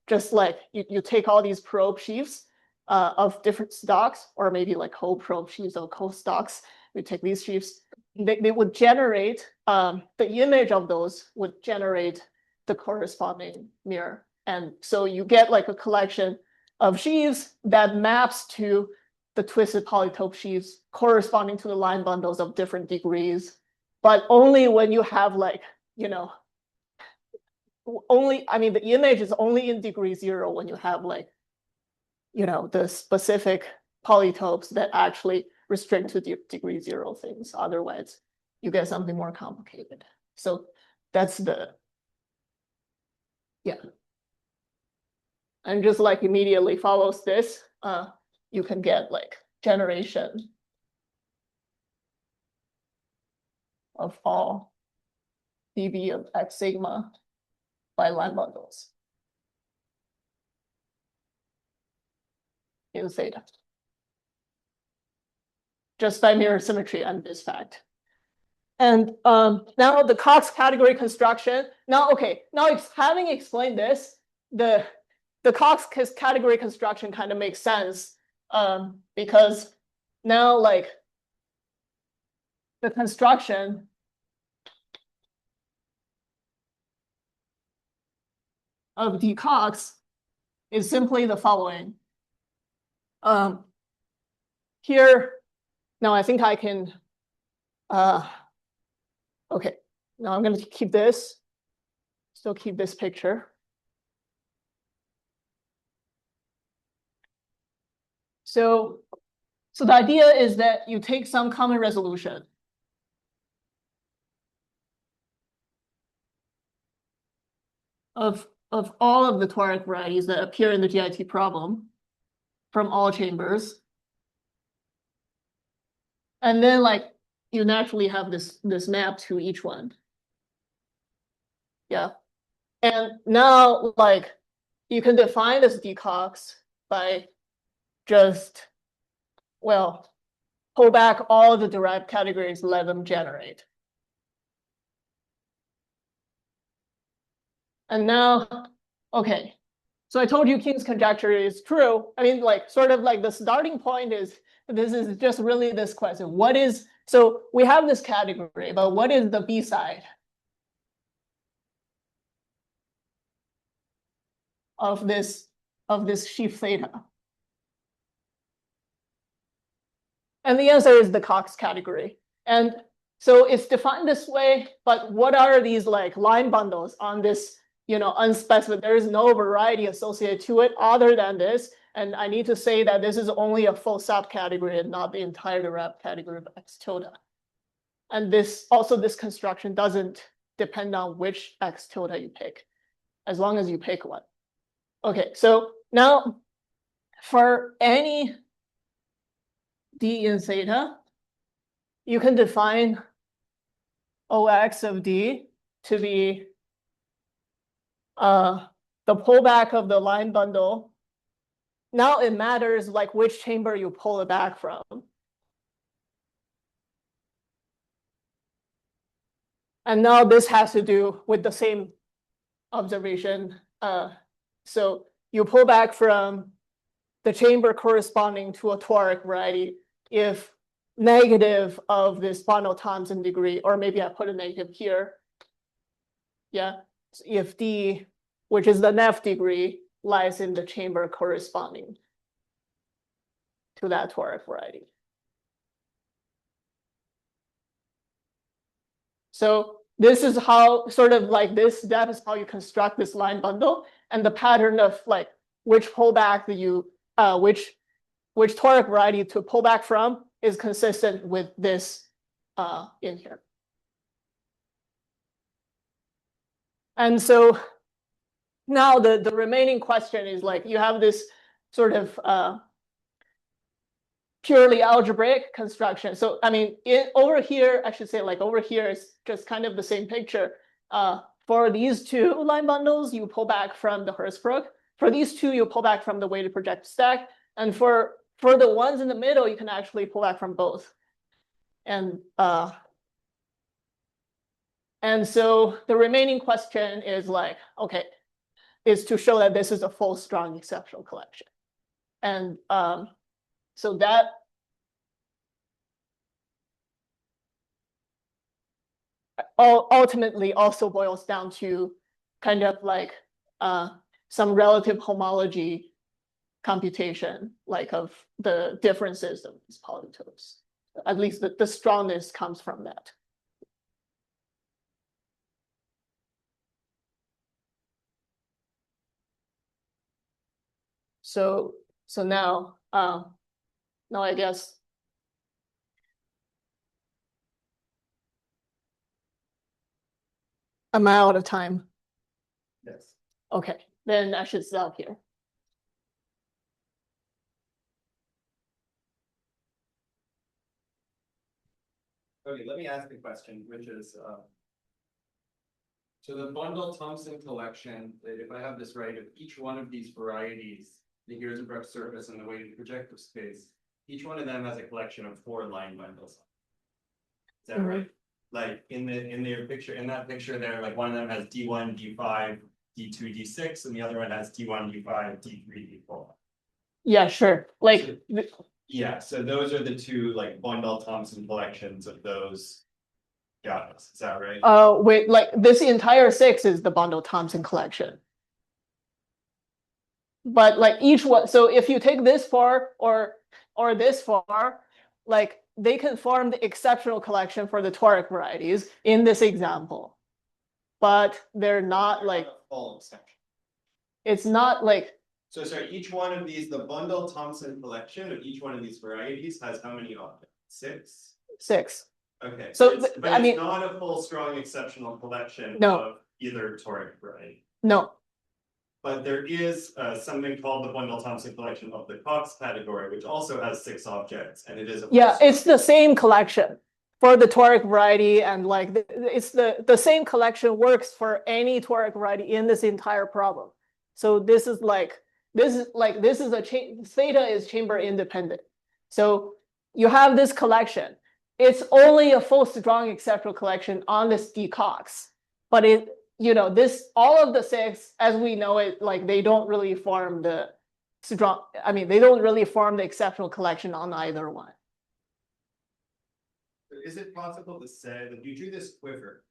just like you take all these probe sheaves of different stocks, or maybe like co-probe sheaves or co-stocks. We take these sheaves, they would generate, the image of those would generate the corresponding mirror. And so you get like a collection of sheaves that maps to the twisted polytope sheaves corresponding to the line bundles of different degrees, but only when you have like, you know, only, I mean, the image is only in degree 0 when you have like you know, the specific polytopes that actually restrict to degree 0 things. Otherwise, you get something more complicated. So that's the, yeah. And just like immediately follows this, you can get like generation of all dB of X sigma by line bundles in theta. Just by mirror symmetry and this fact. And now the Cox category construction. Now, okay, now having explained this, the Cox category construction kind of makes sense because now like the construction of d Cox is simply the following. Here, now I think I can, okay, now I'm going to keep this, still keep this picture. So the idea is that you take some common resolution of all of the toric varieties that appear in the GIT problem from all chambers. And then like you naturally have this map to each one. Yeah. And now like you can define this d Cox by just, well, pull back all the derived categories, let them generate. And now, okay, so I told you King's conjecture is true. I mean, like, sort of like the starting point is, this is just really this question. What is, so we have this category, but what is the B side of this sheaf theta? And the answer is the Cox category. And so it's defined this way, but what are these like line bundles on this, you know, unspecified? There is no variety associated to it other than this. And I need to say that this is only a full subcategory and not the entire derived category of X tilde. And this also, this construction doesn't depend on which X tilde you pick, as long as you pick one. Okay, so now for any D in theta, you can define OX of D to be the pullback of the line bundle. Now it matters like which chamber you pull it back from. And now this has to do with the same observation. So you pull back from the chamber corresponding to a toric variety if negative of this Bono-Thomson degree, or maybe I put a negative here. Yeah, if D, which is the Neff degree, lies in the chamber corresponding to that toric variety. So this is how sort of like this, that is how you construct this line bundle, and the pattern of like which pullback that you, which toric variety to pull back from is consistent with this in here. And so now the remaining question is like you have this sort of purely algebraic construction. So I mean, over here, I should say like over here is just kind of the same picture. For these two line bundles, you pull back from the Hertzsprung. For these two, you pull back from the weighted projective stack. And for the ones in the middle, you can actually pull back from both. And so the remaining question is like, okay, is to show that this is a full strong exceptional collection. And so that ultimately also boils down to kind of like some relative homology computation, like of the differences of these polytopes. At least the strongness comes from that. So So now, I guess. I'm out of time. Yes. Okay, then I should stop here. Okay, let me ask a question, which is, So the bundle Thompson collection, if I have this right, of each one of these varieties, the Hirzebruch surface and the weighted projective space, each one of them has a collection of 4 line bundles. Is that right? Like in that picture there, like one of them has D1, D5, D2, D6, and the other one has D1, D5, D3, D4. Yeah, sure. Like, Yeah, so those are the 2 like bundle Thompson collections of those guys. Is that right? wait, like this entire 6 is the bundle Thompson collection. But like each one, so if you take this far or this far, like they can form the exceptional collection for the toric varieties in this example. But they're not like, Full exception. it's not like, So sorry, each one of these, the bundle Thompson collection of each one of these varieties has how many objects? 6? 6. Okay. So, But I mean, it's not a full strong exceptional collection No. of either toric variety. no, But there is something called the bundle Thompson collection of the Cox category, which also has 6 objects, and it is a yeah, it's the same collection for the toric variety, and like it's the same collection works for any toric variety in this entire problem. So this is a change. Theta is chamber independent. So you have this collection. It's only a full strong exceptional collection on this D Cox, but all of the 6, as we know it, like they don't really form the strong. I mean, they don't really form the exceptional collection on either one. Is it possible to say that you drew this quiver?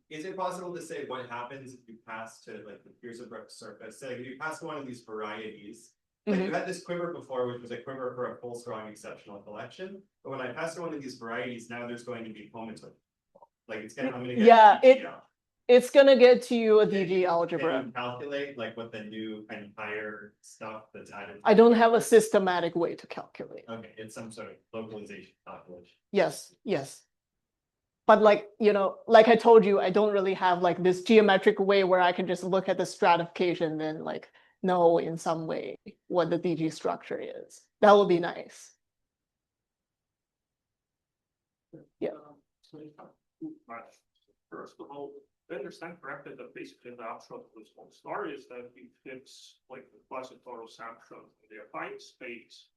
Is it possible to say what happens if you pass to like the Hirzebruch surface? Say if you pass to one of these varieties, like you had this quiver before, which was a quiver for a full strong exceptional collection. But when I pass to one of these varieties, now there's going to be commutative. Like I'm gonna get it's gonna get to you a DG Can algebra. you calculate like what the new kind of higher stuff that's added? I don't have a systematic way to calculate. Okay, it's some sort of localization calculation. Yes. But like, like I told you, I don't really have like this geometric way where I can just look at the stratification and like know in some way what the DG structure is. That would be nice. Yeah. First of all, I understand correctly that basically the upshot of this whole story is that it fits like the quasi-total sanction in the affine space.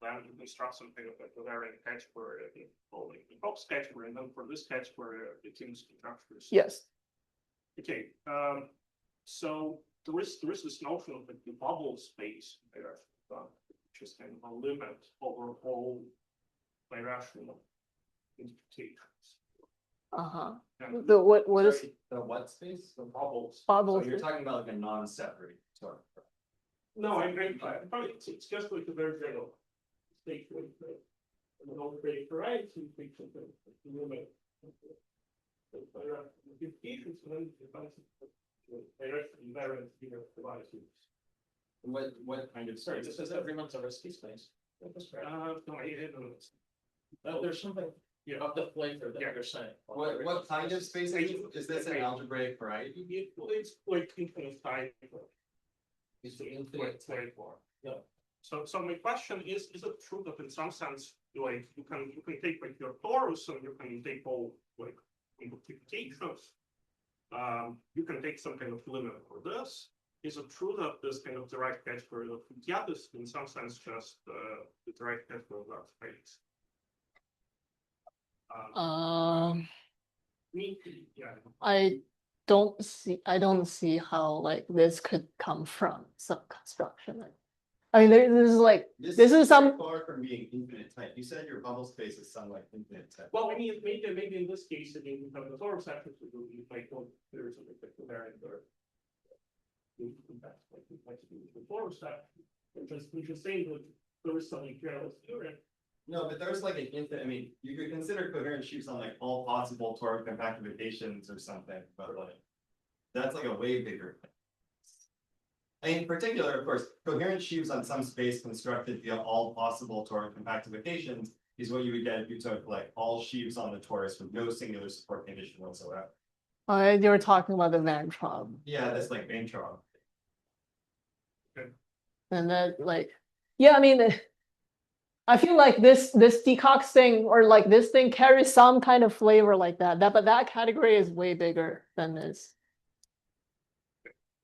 Then you construct something of like a variant category, like the Cox category, and then for this category, it seems conjectures. Yes. Okay. So there is this notion of like the bubble space there, which is kind of a limit over all birational interpretations. The what is The what space? The bubbles. bubble? So you're talking about like a non-separate toric. No, it's just like a very general state with an old create variety, we can limit the implications and then direction invariant devices. What kind of Sorry, space? this is everyone's a risky space. No, I don't Oh, there's something of the flavor that you're saying. What kind of space is this an algebraic variety? It's like infinite type. It's the infinite type. Yeah. So my question is it true that in some sense, like you can take like your torus and you can take all like multiplications. You can take some kind of limit for this. Is it true that this kind of direct category of Fiat is in some sense just the direct category of that space? Yeah. I don't see how like this could come from some construction. I mean, this is like this is some far from being infinite type. You said your bubble space is somewhat infinite type. Well, I mean, maybe in this case, I mean, we have the torus sections, it will be like, well, there's something like the variant or the torus section, which is saying that there is something general theory. No, but there's like an infinite, I mean, you could consider coherent sheaves on like all possible toric compactifications or something, but like, that's like a way bigger thing. In particular, of course, coherent sheaves on some space constructed via all possible torus compactifications is what you would get if you took like all sheaves on the torus with no singular support condition whatsoever. You were talking about the Van Traub. Yeah, that's like Van Traub. And that like, yeah, I mean, I feel like this decox thing or like this thing carries some kind of flavor like that. But that category is way bigger than this.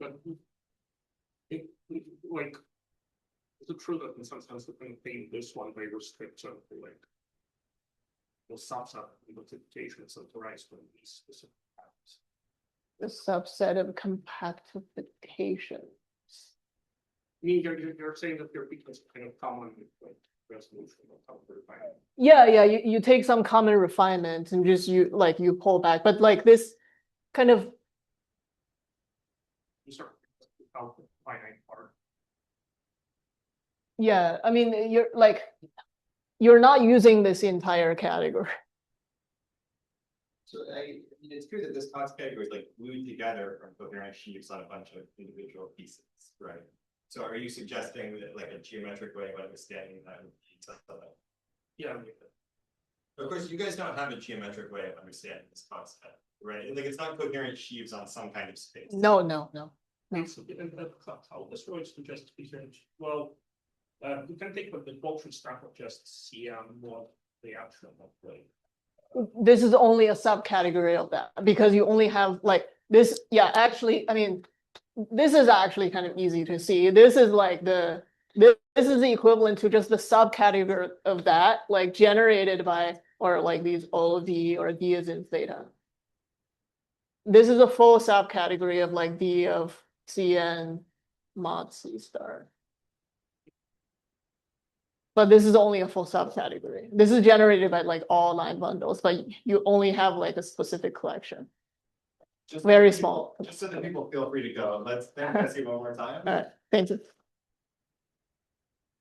But like, is it true that in some sense we can paint this one very restricted to like the subset identifications of the rights from these specific patterns? The subset of compactification. I mean, you're saying that your beacons kind of common with like resolution or common refinement. Yeah, you take some common refinement and just you pull back, but like this kind of You start without the finite part. yeah, I mean you're not using this entire category. So it's true that this Cox category is like glued together from coherent sheaves on a bunch of individual pieces, right? So are you suggesting that like a geometric way of understanding that would be something? Yeah. Of course, you guys don't have a geometric way of understanding this concept, right? Like it's not coherent sheaves on some kind of space. No. That's how this relates to just research. Well, you can take the culture stuff of just CM what the actual like. This is only a subcategory of that because you only have like this. Yeah, actually, I mean, this is actually kind of easy to see. This is like this is the equivalent to just the subcategory of that, like generated by or like these O of D or D as in theta. This is a full subcategory of like D of Cn mod C star. But this is only a full subcategory. This is generated by like all line bundles, but you only have like a specific collection. Just Very so small. Just so that people feel free to go. Let's thank Jesse one more time. All right, thank you.